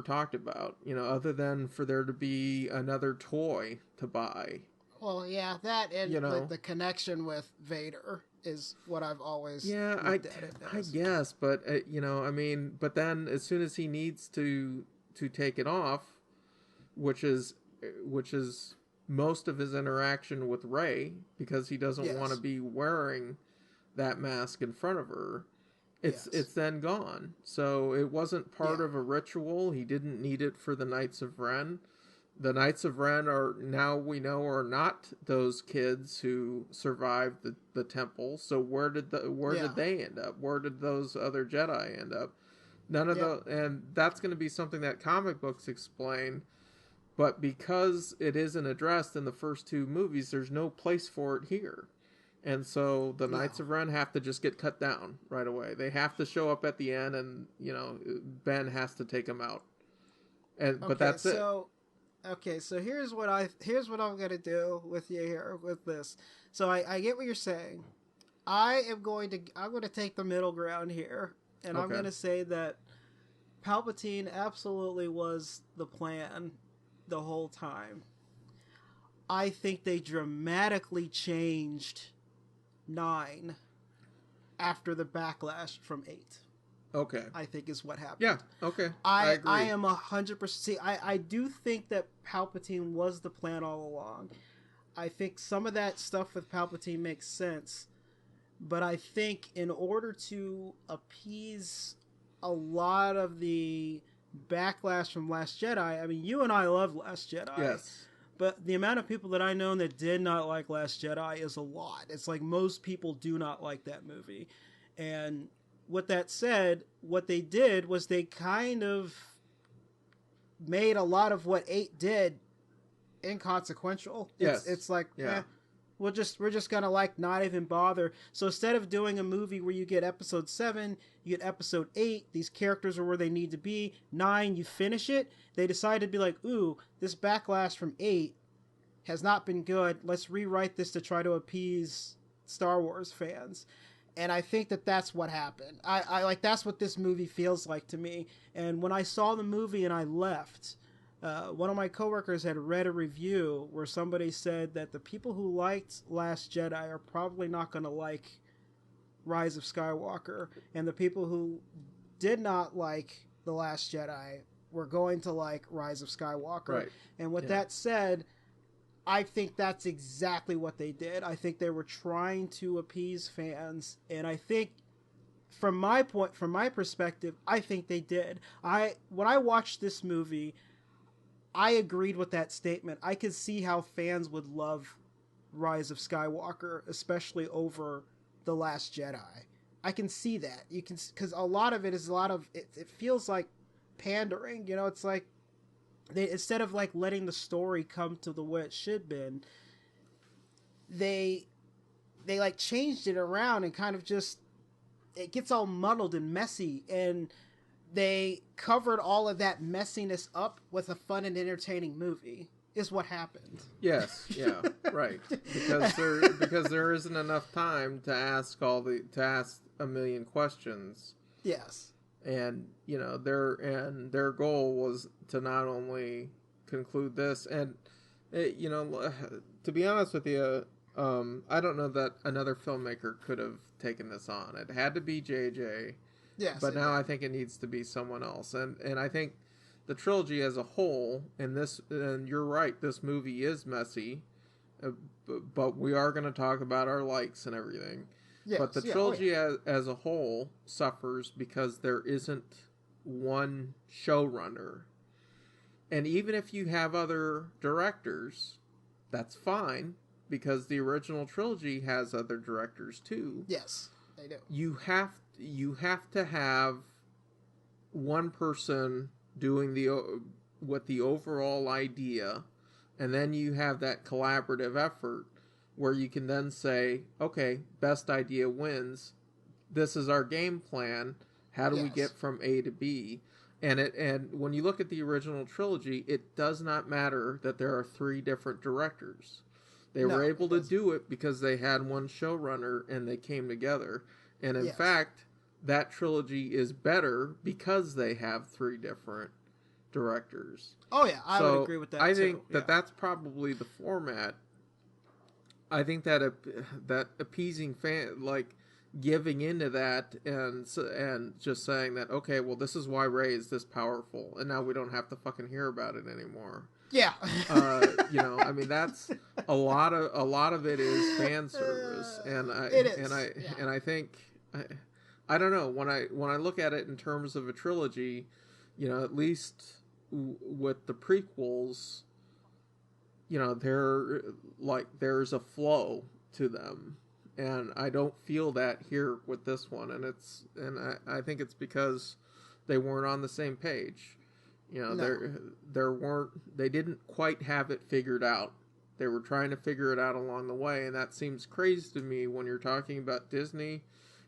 talked about, other than for there to be another toy to buy. Well, yeah, that and the connection with Vader is what I've always looked at it as. I guess, but but then as soon as he needs to take it off, which is most of his interaction with Rey, because he doesn't want to be wearing that mask in front of her, it's then gone. So it wasn't part of a ritual. He didn't need it for the Knights of Ren. The Knights of Ren are, now we know, are not those kids who survived the temple. So where did they end up? Where did those other Jedi end up? None of those, and that's going to be something that comic books explain. But because it isn't addressed in the first two movies, there's no place for it here. And so the Knights of Ren have to just get cut down right away. They have to show up at the end, and Ben has to take them out. But that's it. Okay, so here's what I'm gonna do with you here with this. So I get what you're saying. I'm going to take the middle ground here, and I'm going to say that Palpatine absolutely was the plan the whole time. I think they dramatically changed 9 after the backlash from 8. Okay. I think is what happened. Yeah, okay. I agree. I am 100%. See, I do think that Palpatine was the plan all along. I think some of that stuff with Palpatine makes sense. But I think in order to appease a lot of the backlash from Last Jedi, I mean, you and I love Last Jedi. Yes. But the amount of people that I know that did not like Last Jedi is a lot. It's like most people do not like that movie. And with that said, what they did was they kind of made a lot of what 8 did inconsequential. It's like, we're just gonna like not even bother. So instead of doing a movie where you get episode 7, you get episode 8, these characters are where they need to be. 9, you finish it. They decided to be like, ooh, this backlash from 8 has not been good. Let's rewrite this to try to appease Star Wars fans. And I think that that's what happened. I like, that's what this movie feels like to me. And when I saw the movie and I left, one of my coworkers had read a review where somebody said that the people who liked Last Jedi are probably not going to like Rise of Skywalker. And the people who did not like The Last Jedi were going to like Rise of Skywalker. Right. And with that said, I think that's exactly what they did. I think they were trying to appease fans, and I think from my perspective, I think they did. When I watched this movie, I agreed with that statement. I could see how fans would love Rise of Skywalker, especially over The Last Jedi. I can see that. You can, because a lot of it is it feels like pandering, it's like they, instead of like letting the story come to the way it should have been, they like changed it around and kind of just, it gets all muddled and messy, and they covered all of that messiness up with a fun and entertaining movie is what happened. Yes, yeah, right. Because there isn't enough time to ask a million questions. Yes. And their goal was to not only conclude this, and to be honest with you, I don't know that another filmmaker could have taken this on. It had to be JJ. Yes. But now I think it needs to be someone else, and I think the trilogy as a whole, and you're right, this movie is messy, but we are going to talk about our likes and everything. Yes, but the trilogy as a whole suffers because there isn't one showrunner. And even if you have other directors, that's fine, because the original trilogy has other directors too. Yes, they do. You have to have one person doing the overall idea, and then you have that collaborative effort where you can then say, okay, best idea wins. This is our game plan. How do we get from A to B? And when you look at the original trilogy, it does not matter that there are 3 different directors. They were able to do it because they had one showrunner and they came together. And in fact, that trilogy is better because they have 3 different directors. Oh yeah, I would agree with that. I think that's probably the format I think that that appeasing fan, like giving into that and just saying that, okay, well, this is why Rey is this powerful, and now we don't have to fucking hear about it anymore. Yeah. You know, I mean, that's a lot of it is fan service, and I think I don't know, when I look at it in terms of a trilogy, you know, at least with the prequels, you know, there's a flow to them, and I don't feel that here with this one, and I think it's because they weren't on the same page. You know, no. They didn't quite have it figured out. They were trying to figure it out along the way, and that seems crazy to me when you're talking about Disney,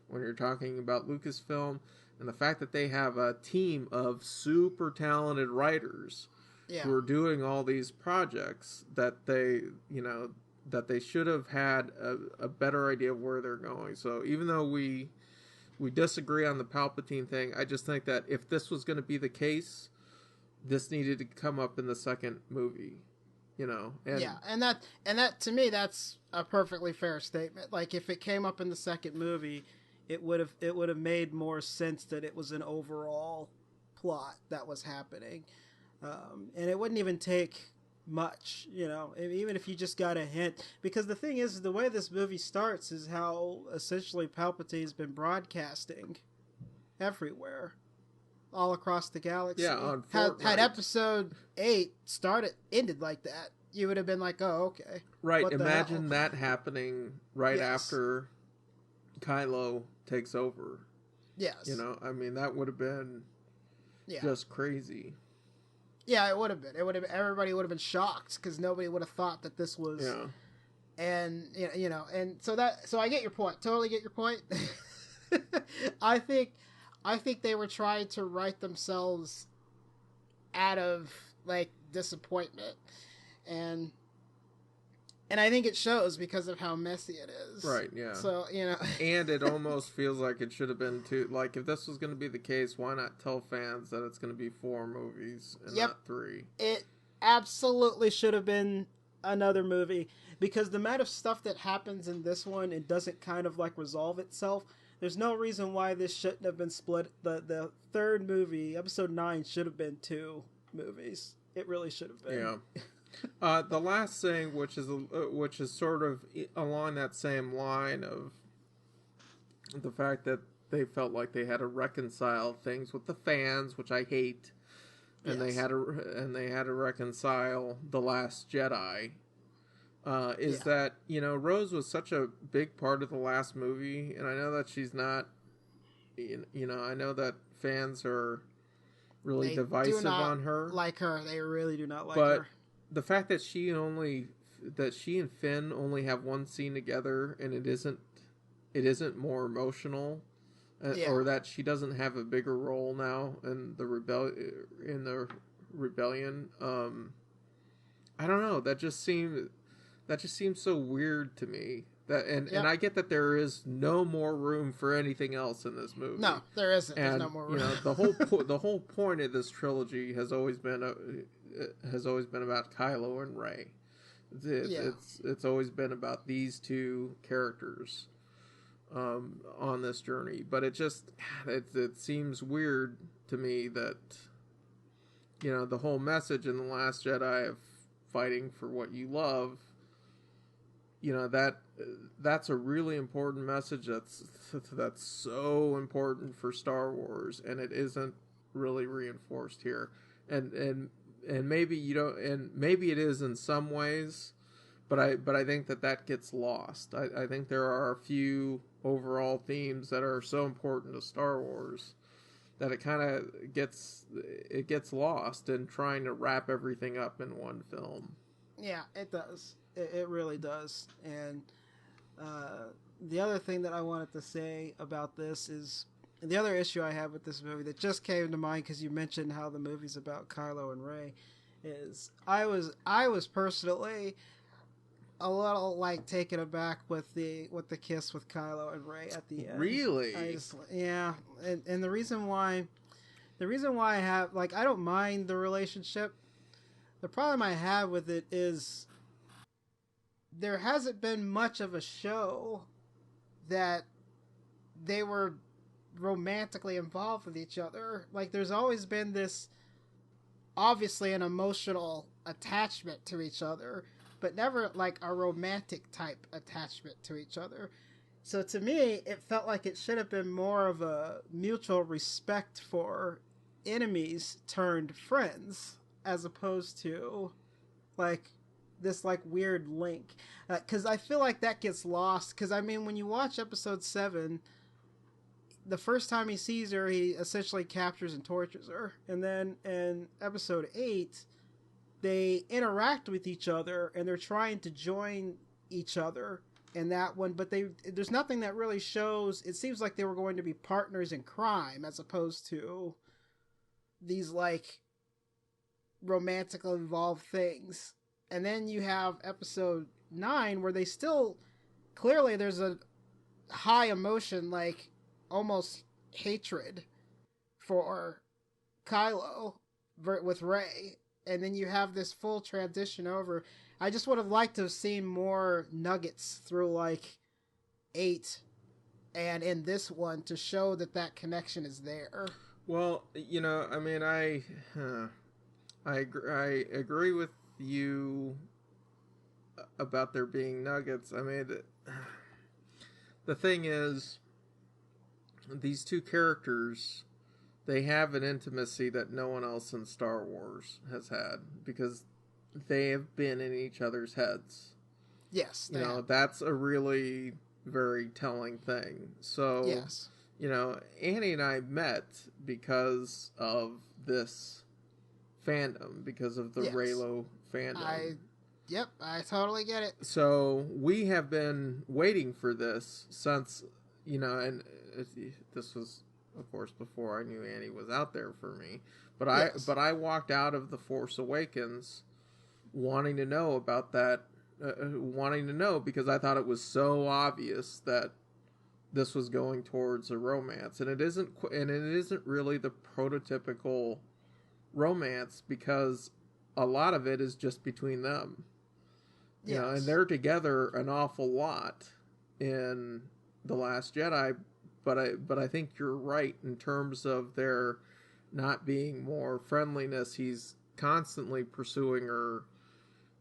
when you're talking about Lucasfilm, and the fact that they have a team of super talented writers who are doing all these projects, that they should have had a better idea of where they're going. So even though we disagree on the Palpatine thing, I just think that if this was going to be the case, this needed to come up in the second movie, you know. And that to me, that's a perfectly fair statement. Like, if it came up in the second movie, it would have made more sense that it was an overall plot that was happening, and it wouldn't even take much, you know, even if you just got a hint. Because the thing is, the way this movie starts is how essentially Palpatine's been broadcasting everywhere, all across the galaxy. Yeah, on had episode 8 ended like that, you would have been like, oh, okay. Right, imagine that happening right after Kylo takes over. Yes. You know, I mean, that would have been just crazy. Yeah, it would have been. Everybody would have been shocked, because nobody would have thought that this was. Yeah. And you know, and so I get your point. Totally get your point. I think they were trying to write themselves out of, like, disappointment, and I think it shows because of how messy it is. Right, yeah. So, you know. And it almost feels like it should have been two. Like, if this was going to be the case, why not tell fans that it's going to be 4 movies and not 3? It absolutely should have been another movie, because the amount of stuff that happens in this one, it doesn't kind of, like, resolve itself. There's no reason why this shouldn't have been split. The third movie, episode 9, should have been 2 movies. It really should have been. Yeah. The last thing, which is sort of along that same line of the fact that they felt like they had to reconcile things with the fans, which I hate, and they had to reconcile The Last Jedi. Is that, you know, Rose was such a big part of the last movie, and I know that she's not, you know, I know that fans are really divisive on her. Like her, they really do not like her. But the fact that she and Finn only have one scene together, and it isn't more emotional, or that she doesn't have a bigger role now in the rebellion. I don't know. That just seems so weird to me. And I get that there is no more room for anything else in this movie. No, there isn't. There's no more room. You know, the whole point of this trilogy has always been about Kylo and Rey. It's always been about these two characters on this journey. But it seems weird to me that, you know, the whole message in The Last Jedi of fighting for what you love, you know, that's a really important message that's so important for Star Wars, and it isn't really reinforced here. And maybe you don't, and maybe it is in some ways, but I think that gets lost. I think there are a few overall themes that are so important to Star Wars that it kind of gets lost in trying to wrap everything up in one film. Yeah, it does. It really does. And the other thing that I wanted to say about this is, the other issue I have with this movie that just came to mind because you mentioned how the movie's about Kylo and Rey, is I was personally a little, like, taken aback with the kiss with Kylo and Rey at the end. Really? And the reason why I have, like, I don't mind the relationship. The problem I have with it is there hasn't been much of a show that they were romantically involved with each other. Like, there's always been this, obviously, an emotional attachment to each other, but never like a romantic type attachment to each other. So to me, it felt like it should have been more of a mutual respect for enemies turned friends, as opposed to like this like weird link. Because I feel like that gets lost. Because I mean, when you watch episode 7, the first time he sees her, he essentially captures and tortures her. And then in episode 8, they interact with each other and they're trying to join each other in that one. But there's nothing that really shows. It seems like they were going to be partners in crime as opposed to these like romantically involved things. And then you have episode 9 where they still, clearly there's a high emotion, like almost hatred for Kylo with Rey. And then you have this full transition over. I just would have liked to have seen more nuggets through like 8 and in this one to show that connection is there. Well, you know, I mean, I agree with you about there being nuggets. I mean, the thing is, these two characters, they have an intimacy that no one else in Star Wars has had because they have been in each other's heads. Yes. You know, that's a really very telling thing. So, yes. You know, Annie and I met because of this fandom, because of the Reylo fandom. I totally get it. So we have been waiting for this since, you know, and this was, of course, before I knew Annie was out there for me. But I walked out of The Force Awakens wanting to know about that, wanting to know because I thought it was so obvious that this was going towards a romance, and it isn't really the prototypical romance because a lot of it is just between them. You know, and they're together an awful lot in The Last Jedi, but I think you're right in terms of there not being more friendliness. He's constantly pursuing her,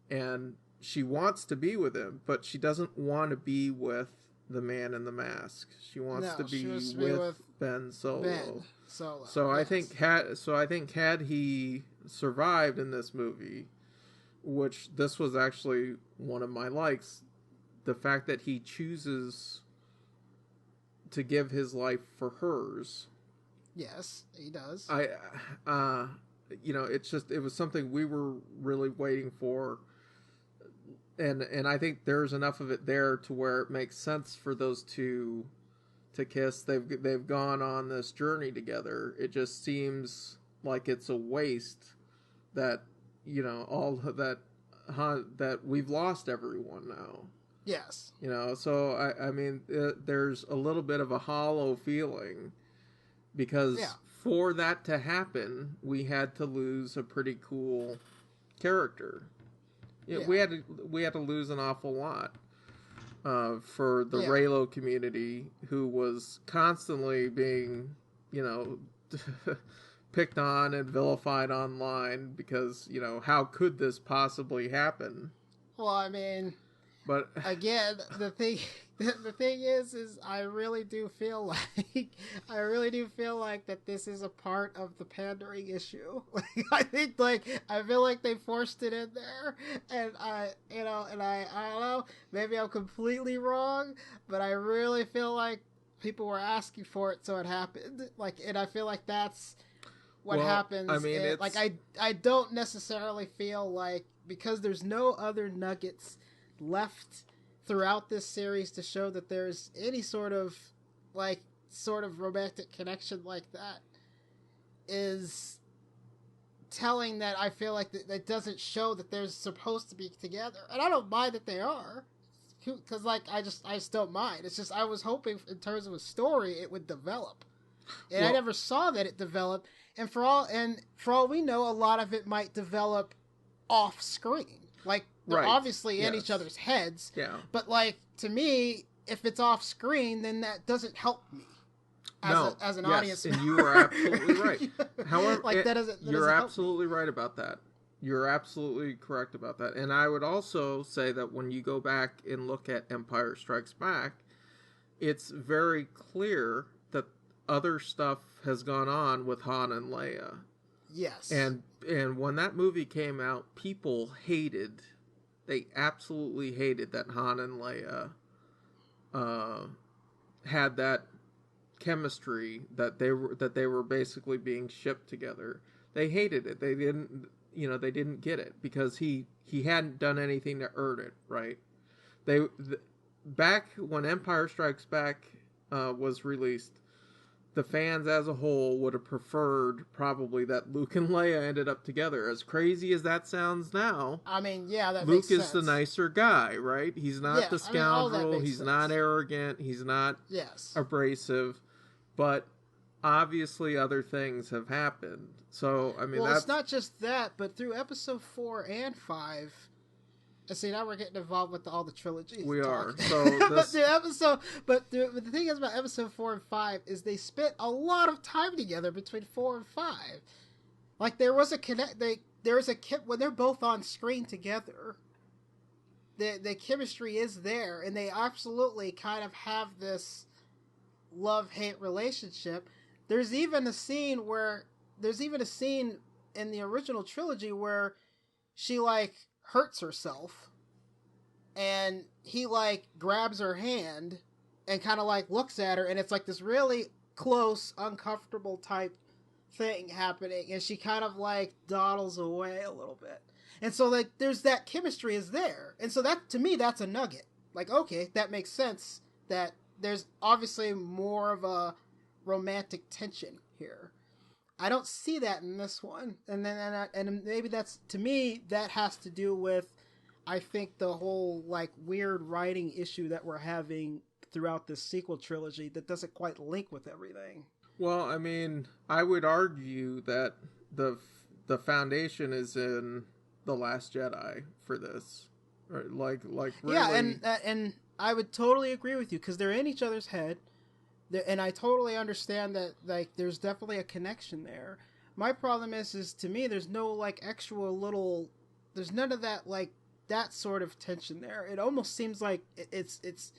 and she wants to be with him, but she doesn't want to be with the man in the mask. She wants to be with Ben Solo. So I think had he survived in this movie, which this was actually one of my likes, the fact that he chooses to give his life for hers. Yes, he does. You know, it was something we were really waiting for. And I think there's enough of it there to where it makes sense for those two to kiss. They've gone on this journey together. It just seems like it's a waste that, you know, all that we've lost everyone now. Yes. You know, so I mean, there's a little bit of a hollow feeling because for that to happen, we had to lose a pretty cool character. We had to lose an awful lot for the Reylo community, who was constantly being, you know, picked on and vilified online because, you know, how could this possibly happen? Well, I mean, but again, the thing is I really do feel like that this is a part of the pandering issue. I feel like they forced it in there, and I don't know, maybe I'm completely wrong, but I really feel like people were asking for it, so it happened. Like, and I feel like that's what happens. I mean, I don't necessarily feel like, because there's no other nuggets left throughout this series to show that there's any sort of romantic connection like that, is telling that I feel like that doesn't show that they're supposed to be together. And I don't mind that they are, because like I just don't mind. It's just I was hoping in terms of a story it would develop, and I never saw that it developed. And for all we know, a lot of it might develop off screen. Like They're obviously in each other's heads. Yeah. But, like, to me, if it's off screen, then that doesn't help me as an audience. And you are absolutely right. However, like, you're absolutely right about that. You're absolutely correct about that. And I would also say that when you go back and look at Empire Strikes Back, it's very clear that other stuff has gone on with Han and Leia. Yes. And when that movie came out, people they absolutely hated that Han and Leia had that chemistry, that they were basically being shipped together. They hated it. They didn't get it because he hadn't done anything to earn it, right? Back when Empire Strikes Back was released, the fans as a whole would have preferred probably that Luke and Leia ended up together. As crazy as that sounds now, I mean, yeah, that Luke makes sense. is the nicer guy, right? He's not the scoundrel. He's not arrogant. He's not abrasive. But obviously other things have happened. So, I mean, it's not just that, but through episode 4 and 5... See, now we're getting involved with all the trilogies. We are. So but the thing is about episode 4 and 5 is they spent a lot of time together between 4 and 5. Like, there was a when they're both on screen together, the chemistry is there, and they absolutely kind of have this love-hate relationship. There's even a scene in the original trilogy where she, like, hurts herself, and he, like, grabs her hand and kind of, like, looks at her, and it's like this really close, uncomfortable type thing happening, and she kind of, like, dawdles away a little bit. And so, like, there's that chemistry is there, and so that, to me, that's a nugget. Like, okay, that makes sense that there's obviously more of a romantic tension here. I don't see that in this one, and maybe that's, to me, that has to do with, I think, the whole, like, weird writing issue that we're having throughout this sequel trilogy that doesn't quite link with everything. Well, I mean, I would argue that the foundation is in The Last Jedi for this, or like really. Yeah, and I would totally agree with you because they're in each other's head. And I totally understand that, like, there's definitely a connection there. My problem is to me, there's no, like, there's none of that, like, that sort of tension there. It almost seems like it's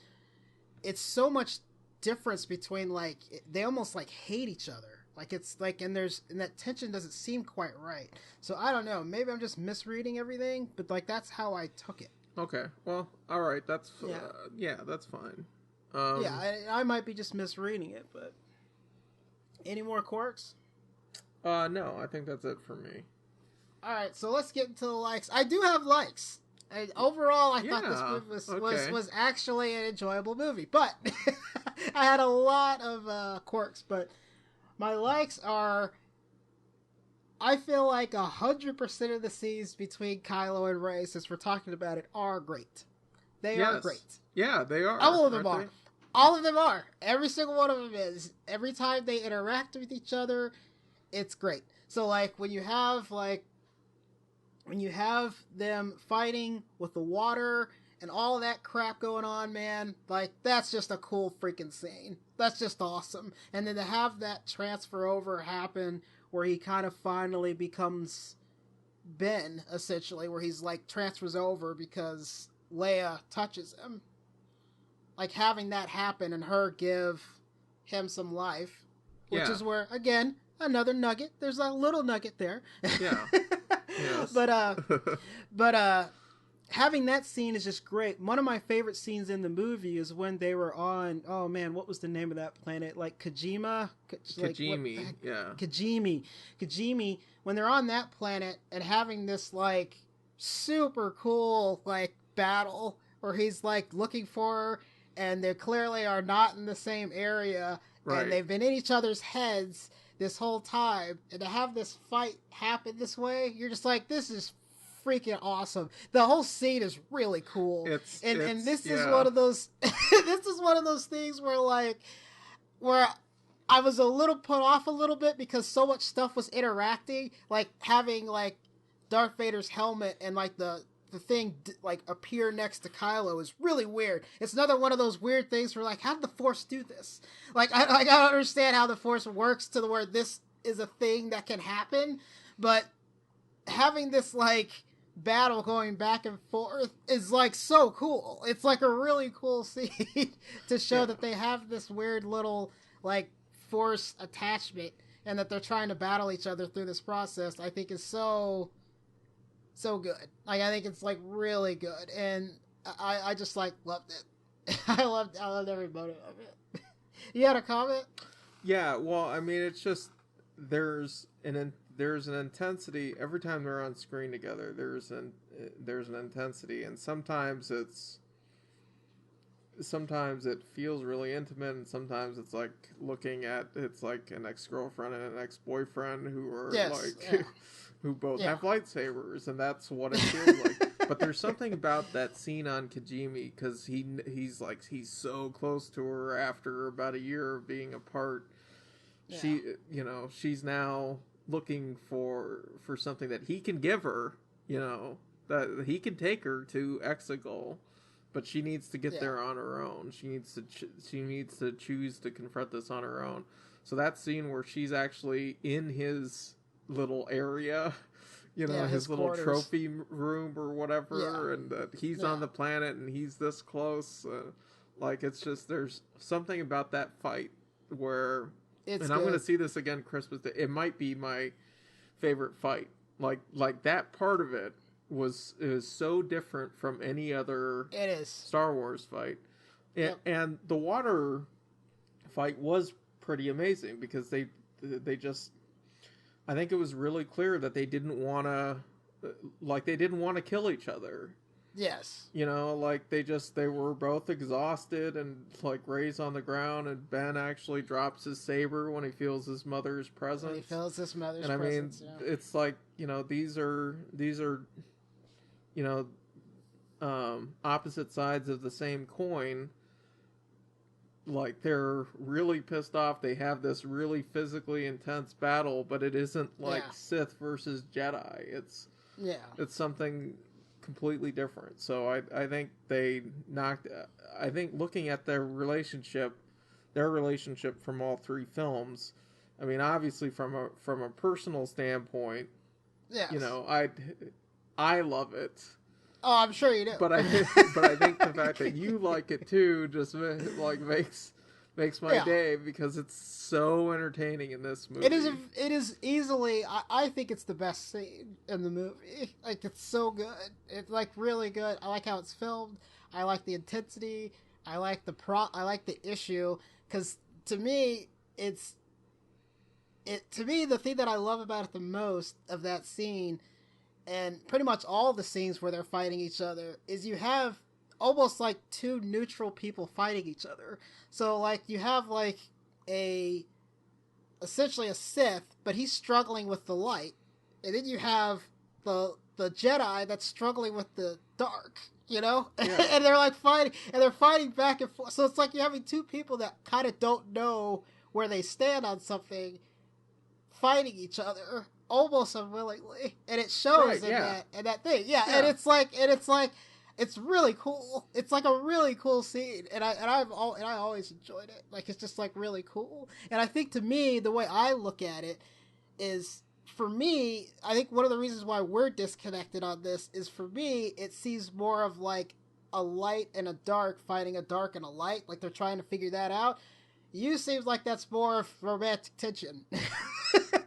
so much difference between, like, they almost, like, hate each other. Like, it's, like, and that tension doesn't seem quite right. So, I don't know. Maybe I'm just misreading everything, but, like, that's how I took it. Okay. Well, all right. That's, that's fine. I might be just misreading it, but any more quirks? No, I think that's it for me. All right, so let's get into the likes. I do have likes. Overall, I thought this movie was actually an enjoyable movie, but I had a lot of quirks. But my likes are, I feel like 100% of the scenes between Kylo and Rey, since we're talking about it, are great. They are great. Yeah, they are. All of them are. All of them are. Every single one of them is. Every time they interact with each other, it's great. So, like, when you have them fighting with the water and all that crap going on, man, like, that's just a cool freaking scene. That's just awesome. And then to have that transfer over happen where he kind of finally becomes Ben, essentially, where he's, like, transfers over because Leia touches him. Like, having that happen and her give him some life, which is where, again, another nugget. There's a little nugget there. Yeah. Yes. But having that scene is just great. One of my favorite scenes in the movie is when they were on, oh man, what was the name of that planet? Like Kajima? Kajimi, yeah. Kajimi, when they're on that planet and having this, like, super cool, like, battle where he's, like, looking for her, and they clearly are not in the same area, and they've been in each other's heads this whole time, and to have this fight happen this way, you're just like, this is freaking awesome. The whole scene is really cool. And this is one of those this is one of those things where I was a little put off a little bit because so much stuff was interacting, like having, like, Darth Vader's helmet and, like, the the thing like appear next to Kylo is really weird. It's another one of those weird things where like, how did the Force do this? Like I don't understand how the Force works to the where this is a thing that can happen, but having this like battle going back and forth is like so cool. It's like a really cool scene to show that they have this weird little like Force attachment and that they're trying to battle each other through this process. I think is so good. Like I think it's like really good, and I just like loved it. I loved every moment of it. You had a comment? Yeah, well, I mean, it's just there's an intensity every time they're on screen together. There's an intensity, and sometimes it feels really intimate, and sometimes it's like it's like an ex-girlfriend and an ex-boyfriend who are who both have lightsabers, and that's what it feels like. But there's something about that scene on Kijimi, because he's so close to her after about a year of being apart. Yeah. She's now looking for something that he can give her, that he can take her to Exegol, but she needs to get there on her own. She needs to choose to confront this on her own. So that scene where she's actually in his little area, his little quarters. Trophy room or whatever, and he's on the planet and he's this close. It's just, there's something about that fight where, I'm going to see this again Christmas Day. It might be my favorite fight. Like that part of it is so different from any other Star Wars fight. And the water fight was pretty amazing because they just, I think it was really clear that they didn't want to kill each other. Yes. They were both exhausted, and like Rey's on the ground, and Ben actually drops his saber when he feels his mother's presence. And I mean, it's like, these are opposite sides of the same coin. Like, they're really pissed off. They have this really physically intense battle, but it isn't like Sith versus Jedi. It's something completely different. So I think they knocked. I think looking at their relationship from all three films. I mean, obviously from a personal standpoint, I love it. Oh, I'm sure you do. But I think the fact that you like it too just like makes my day, because it's so entertaining in this movie. It is easily. I think it's the best scene in the movie. Like, it's so good. It's like really good. I like how it's filmed. I like the intensity. I like I like the issue, because to me the thing that I love about it the most of that scene, and pretty much all the scenes where they're fighting each other, is you have almost like two neutral people fighting each other. So like you have like essentially a Sith, but he's struggling with the light, and then you have the Jedi that's struggling with the dark, and they're like fighting, and they're fighting back and forth. So it's like you're having two people that kind of don't know where they stand on something, fighting each other almost unwillingly, and it shows in that thing. And it's like it's really cool. It's like a really cool scene, and I always enjoyed it. Like, it's just like really cool. And I think, to me, the way I look at it is, for me, I think one of the reasons why we're disconnected on this is, for me, it seems more of like a light and a dark fighting a dark and a light. Like, they're trying to figure that out. You seems like that's more of romantic tension.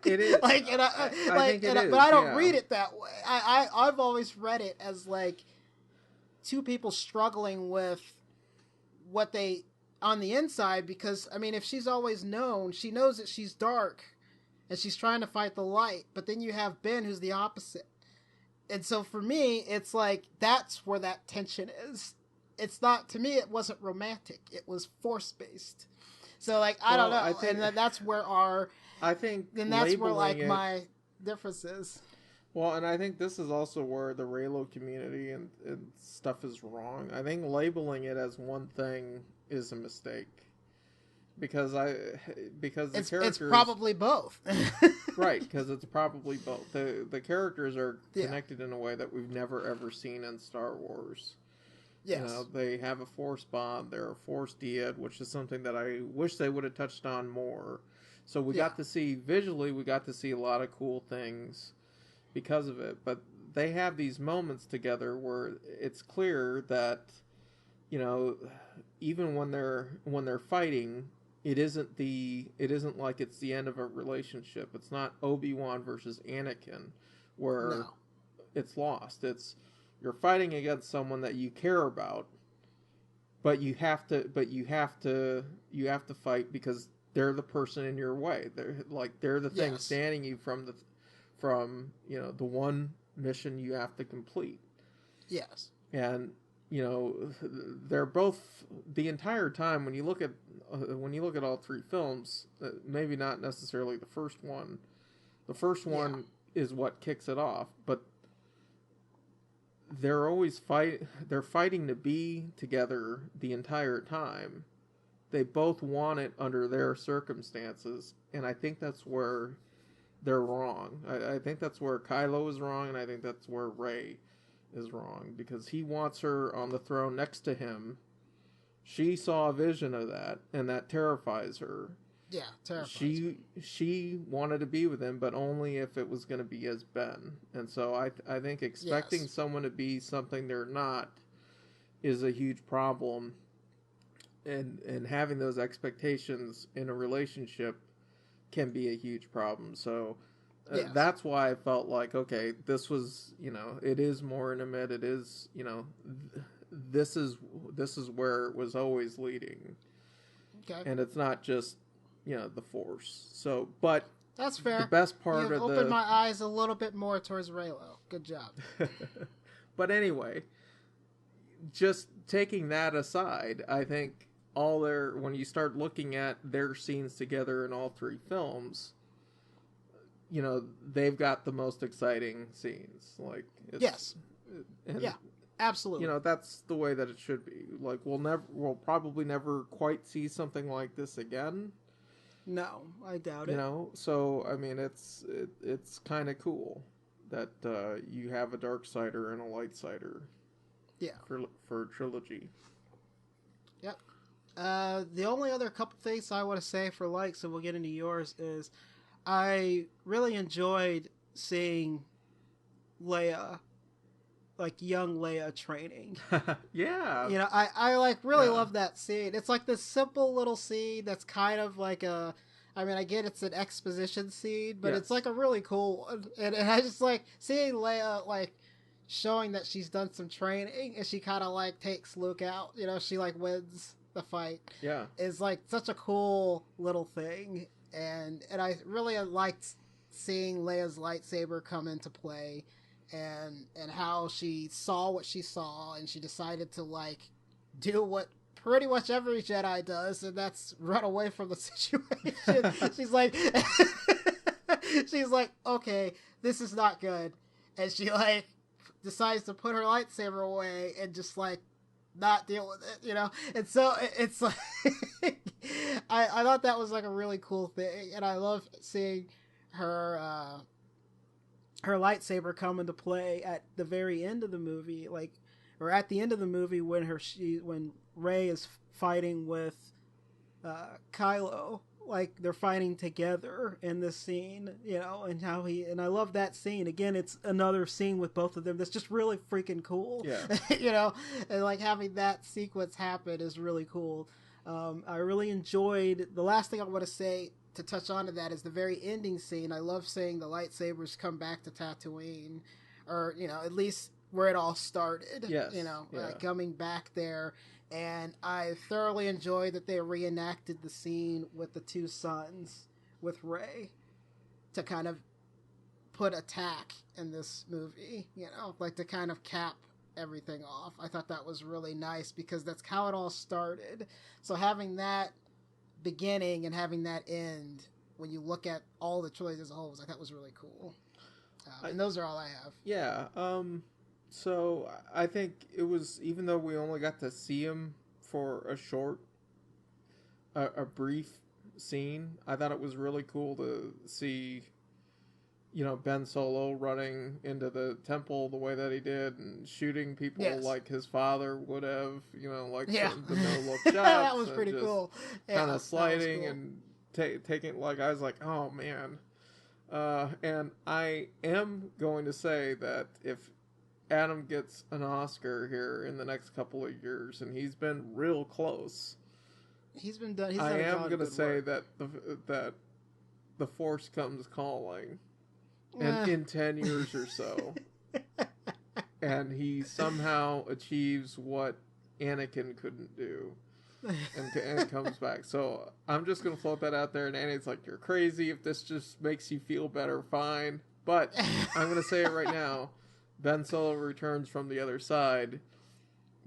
It is. I think it is. But I don't read it that way. I've always read it as like two people struggling with what they on the inside, because I mean, if she's always known, she knows that she's dark and she's trying to fight the light, but then you have Ben, who's the opposite. And so for me, it's like that's where that tension is. It's not, to me, it wasn't romantic, it was force based. So like, I don't know. And that's where like my difference is. Well, and I think this is also where the Reylo community and stuff is wrong. I think labeling it as one thing is a mistake. because the characters, it's probably both. Right, because it's probably both. The characters are connected in a way that we've never ever seen in Star Wars. Yes. You know, they have a Force bond, they're a Force dyad, which is something that I wish they would have touched on more. So we got to see, visually, we got to see a lot of cool things because of it. But they have these moments together where it's clear that, you know, even when they're fighting, it isn't like it's the end of a relationship. It's not Obi-Wan versus Anakin where it's lost. It's you're fighting against someone that you care about, but you have to fight because they're the person in your way. They're the thing standing you from you know, the one mission you have to complete. Yes. And you know, they're both the entire time when you look at all three films, maybe not necessarily the first one. The first one is what kicks it off, but they're always they're fighting to be together the entire time. They both want it under their circumstances, and I think that's where they're wrong. I think that's where Kylo is wrong, and I think that's where Rey is wrong, because he wants her on the throne next to him. She saw a vision of that, and that terrifies her. Yeah, terrifies her. She wanted to be with him, but only if it was going to be as Ben. And so I think expecting someone to be something they're not is a huge problem. And having those expectations in a relationship can be a huge problem. So that's why I felt like, okay, this was, you know, it is more intimate. It is, you know, this is where it was always leading. Okay. And it's not just, you know, the Force. So, but that's fair. The best part You've opened my eyes a little bit more towards Reylo. Good job. But anyway, just taking that aside, I think when you start looking at their scenes together in all three films, you know, they've got the most exciting scenes. Like, yeah, absolutely. You know, that's the way that it should be. Like, we'll probably never quite see something like this again. No, I doubt it. You know, so I mean, it's kind of cool that you have a dark sider and a light sider. Yeah. For trilogy. Yep. The only other couple things I want to say for likes, and we'll get into yours, is I really enjoyed seeing Leia, like young Leia training. Yeah. You know, I like really love that scene. It's like this simple little scene that's kind of like I mean, I get it's an exposition scene, but it's like a really cool one. And I just like seeing Leia like showing that she's done some training and she kind of like takes Luke out. You know, she like wins the fight. Yeah. Is like such a cool little thing. And I really liked seeing Leia's lightsaber come into play and how she saw what she saw and she decided to like do what pretty much every Jedi does, and that's run away from the situation. She's like, okay, this is not good. And she like decides to put her lightsaber away and just like not deal with it, you know? And so it's like, I thought that was like a really cool thing. And I love seeing her lightsaber come into play at the very end of the movie, like, or at the end of the movie when Rey is fighting with Kylo, like they're fighting together in this scene, you know, and I love that scene. Again, it's another scene with both of them that's just really freaking cool. Yeah. You know, and like having that sequence happen is really cool. I really enjoyed, the last thing I want to say to touch on to that is the very ending scene. I love seeing the lightsabers come back to Tatooine, or, you know, at least where it all started. Yes. You know, coming back there. And I thoroughly enjoyed that they reenacted the scene with the two sons with Rey to kind of put attack in this movie, you know, like to kind of cap everything off. I thought that was really nice because that's how it all started. So having that beginning and having that end, when you look at all the trilogy as a whole, I thought was really cool. And those are all I have. Yeah. So I think it was, even though we only got to see him for a short a brief scene. I thought it was really cool to see, Ben Solo running into the temple the way that he did and shooting people like his father would have, like the no-look shots. That was pretty cool. Kind of sliding cool. And taking, I was like, oh, man. And I am going to say that if Adam gets an Oscar here in the next couple of years, and he's been real close. I am going to say that the Force comes calling, and in 10 years or so, and he somehow achieves what Anakin couldn't do, and comes back. So I'm just going to float that out there, and Annie's like, you're crazy. If this just makes you feel better, fine. But I'm going to say it right now. Ben Solo returns from the other side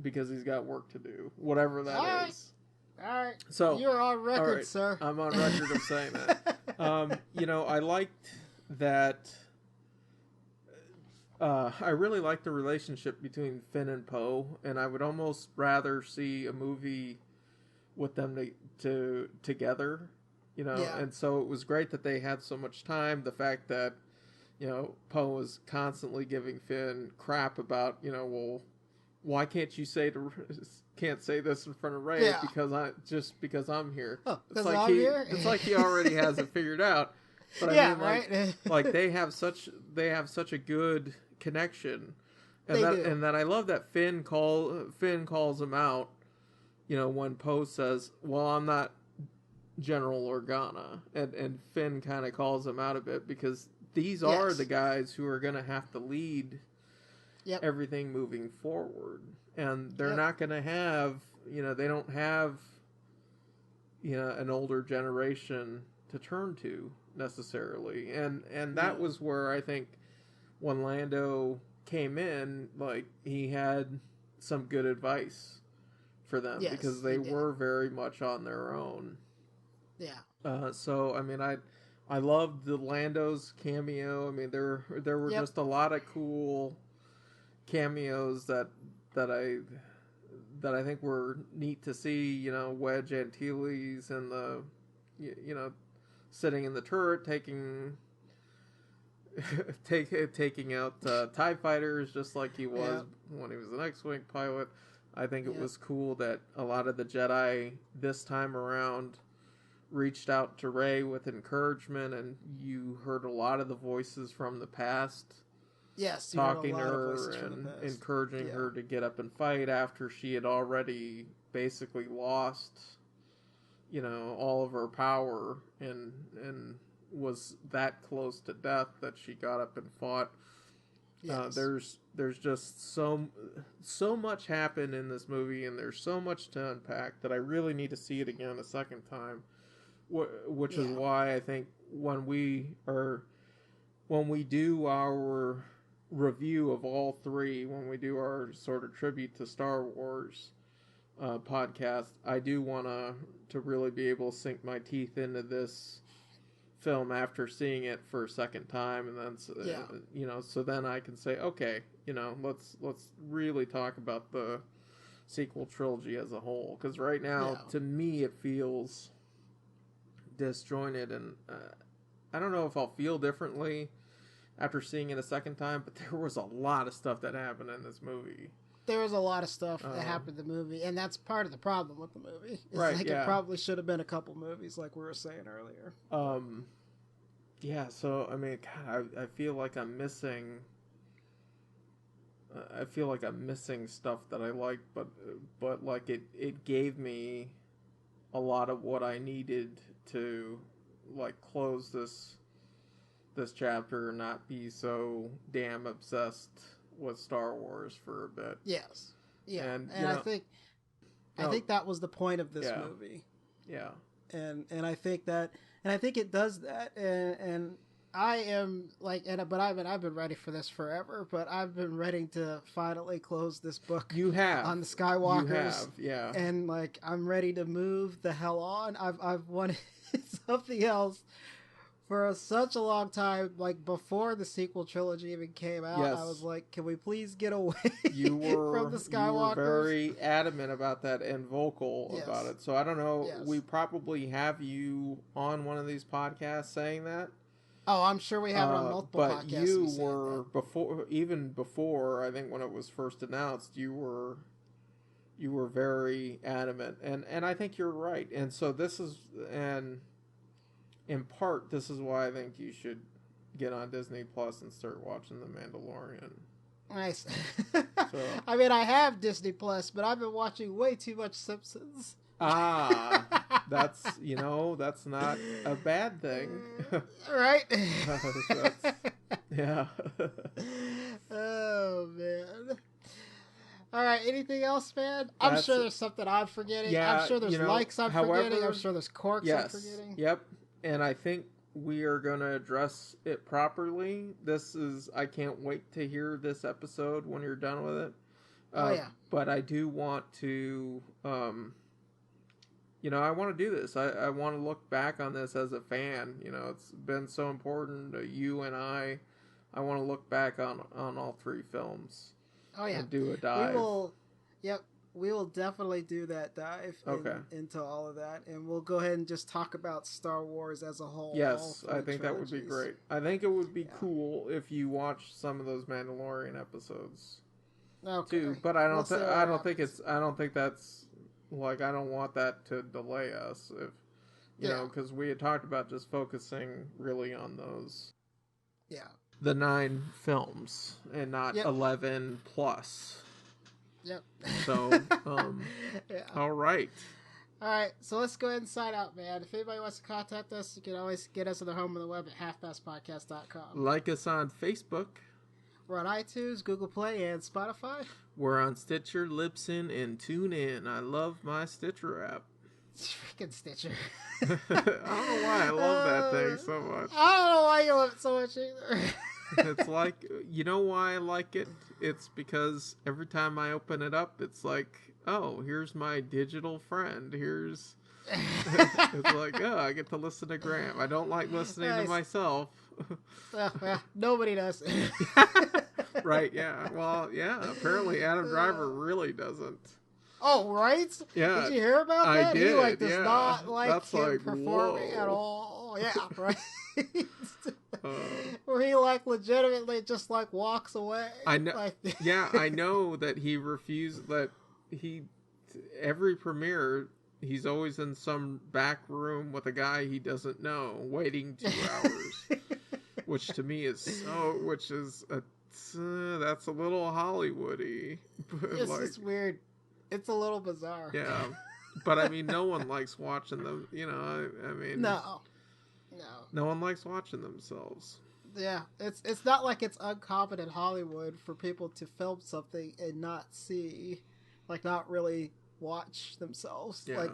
because he's got work to do, whatever that is. All right. So you're on record, sir. I'm on record of saying that. I liked that. I really liked the relationship between Finn and Poe, and I would almost rather see a movie with them together. And so it was great that they had so much time. The fact that Poe was constantly giving Finn crap about, well, why can't you say this in front of Rey because I'm here. Oh, it's like here? It's like he already has it figured out. But I mean, right? They have such a good connection, and that I love that Finn calls him out. When Poe says, "Well, I'm not General Organa," and Finn kind of calls him out a bit because these are the guys who are going to have to lead everything moving forward. And they're not going to have, they don't have, an older generation to turn to necessarily. And that was where I think when Lando came in, he had some good advice for them because they were very much on their own. Yeah. So, I mean, I loved the Lando's cameo. I mean, there were just a lot of cool cameos that I think were neat to see. Wedge Antilles and the sitting in the turret taking out TIE fighters just like he was when he was an X-Wing pilot. I think it was cool that a lot of the Jedi this time around reached out to Rey with encouragement, and you heard a lot of the voices from the past talking to her and encouraging her to get up and fight after she had already basically lost all of her power and was that close to death that she got up and fought. There's just so much happened in this movie, and there's so much to unpack that I really need to see it again a second time. Which is why I think when we do our review of all three, when we do our sort of tribute to Star Wars podcast, I do want to really be able to sink my teeth into this film after seeing it for a second time, and then so then I can say, okay, let's really talk about the sequel trilogy as a whole, because right now to me it feels disjointed, and I don't know if I'll feel differently after seeing it a second time, but there was a lot of stuff that happened in this movie. There was a lot of stuff that happened in the movie, and that's part of the problem with the movie. It's it probably should have been a couple movies, like we were saying earlier. So I mean, God, I feel like I'm missing. I feel like I'm missing stuff that I like, but like it gave me a lot of what I needed to close this chapter and not be so damn obsessed with Star Wars for a bit. Yes. Yeah. And I think that was the point of this movie. Yeah. And I think it does that, and I am but I've been ready for this forever, but I've been ready to finally close this book. You have on the Skywalkers. You have, yeah. And I'm ready to move the hell on. I've wanted something else for such a long time, like before the sequel trilogy even came out, yes. I was like, can we please get away from the Skywalkers? You were very adamant about that and vocal about it. So I don't know. Yes. We probably have you on one of these podcasts saying that. Oh, I'm sure we have it on multiple podcasts. But you were before, I think when it was first announced, you were very adamant, and I think you're right. And so this is, and in part, this is why I think you should get on Disney Plus and start watching The Mandalorian. Nice. I mean, I have Disney Plus, but I've been watching way too much Simpsons. That's not a bad thing. Right? Yeah. Oh, man. All right, anything else, man? I'm sure there's something I'm forgetting. Yeah, I'm sure there's likes I'm forgetting. I'm sure there's corks I'm forgetting. Yep. And I think we are going to address it properly. I can't wait to hear this episode when you're done with it. But I do want to, I want to do this. I want to look back on this as a fan. It's been so important to you and I want to look back on all three films. Oh, yeah. And do a dive. We will definitely do that dive into all of that. And we'll go ahead and just talk about Star Wars as a whole. Yes, I think that would be great. I think it would be cool if you watched some of those Mandalorian episodes. Okay. Too. But I don't think that's, like, I don't want that to delay us. Because we had talked about just focusing really on those. Yeah. The 9 films and not 11 plus. Yep. So, all right. All right, so let's go ahead and sign out, man. If anybody wants to contact us, you can always get us on the home of the web at halfpastpodcast.com. Like us on Facebook. We're on iTunes, Google Play, and Spotify. We're on Stitcher, Libsyn, and TuneIn. I love my Stitcher app. Freaking Stitcher. I don't know why I love that thing so much. I don't know why you love it so much either. It's like, you know why I like it? It's because every time I open it up, it's like, oh, here's my digital friend. It's like, oh, I get to listen to Graham. I don't like listening to myself. Nobody does. Right, yeah. Well, yeah, apparently Adam Driver really doesn't. Oh, right? Yeah. Did you hear about that? I did, He does not like him performing at all. Yeah, right. Where he legitimately just walks away. I know. Yeah, I know that he refused. That every premiere he's always in some back room with a guy he doesn't know, waiting 2 hours, which to me is that's a little Hollywoody. It's weird. It's a little bizarre. Yeah, but I mean, no one likes watching them. I mean, no one likes watching themselves. Yeah, it's not like it's uncommon in Hollywood for people to film something and not really watch themselves. Yeah.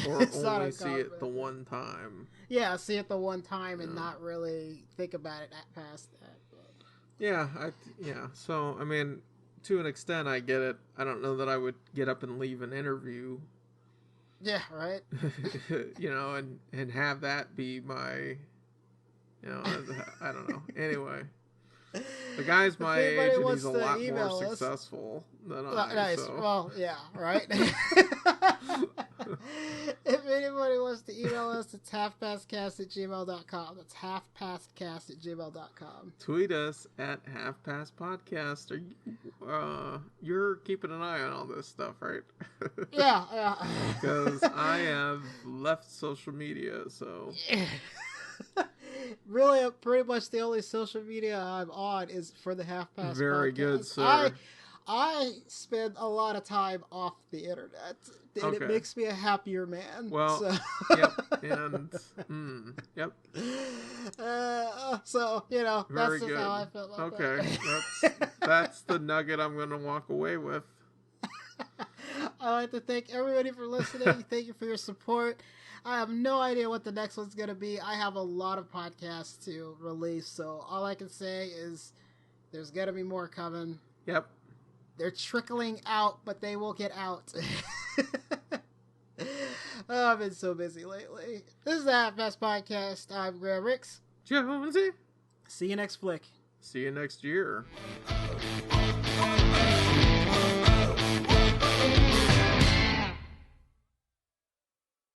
Or it's only see it the one time. Yeah, see it the one time and not really think about it past that. But... Yeah, So, I mean, to an extent, I get it. I don't know that I would get up and leave an interview. Yeah, right. And have that be my, I don't know. Anyway, the guy's my age and he's a lot more successful than I. Nice. So. Well, yeah, right. If anybody wants to email us, it's halfpastcast@gmail.com. That's halfpastcast@gmail.com. Tweet us at halfpastpodcast. You're keeping an eye on all this stuff, right? Yeah. Because I have left social media, so... Really, pretty much the only social media I'm on is for the Half Past Very podcast. Good, sir. I spend a lot of time off the internet, and it makes me a happier man. Well, so. Yep, and, yep. So, that's Very just good. how I feel about that. Okay, that's the nugget I'm going to walk away with. I'd like to thank everybody for listening. Thank you for your support. I have no idea what the next one's going to be. I have a lot of podcasts to release, so all I can say is there's going to be more coming. Yep. They're trickling out, but they will get out. I've been so busy lately. This is the Half Past Podcast. I'm Graham Ricks. Jonesy. See you next flick. See you next year.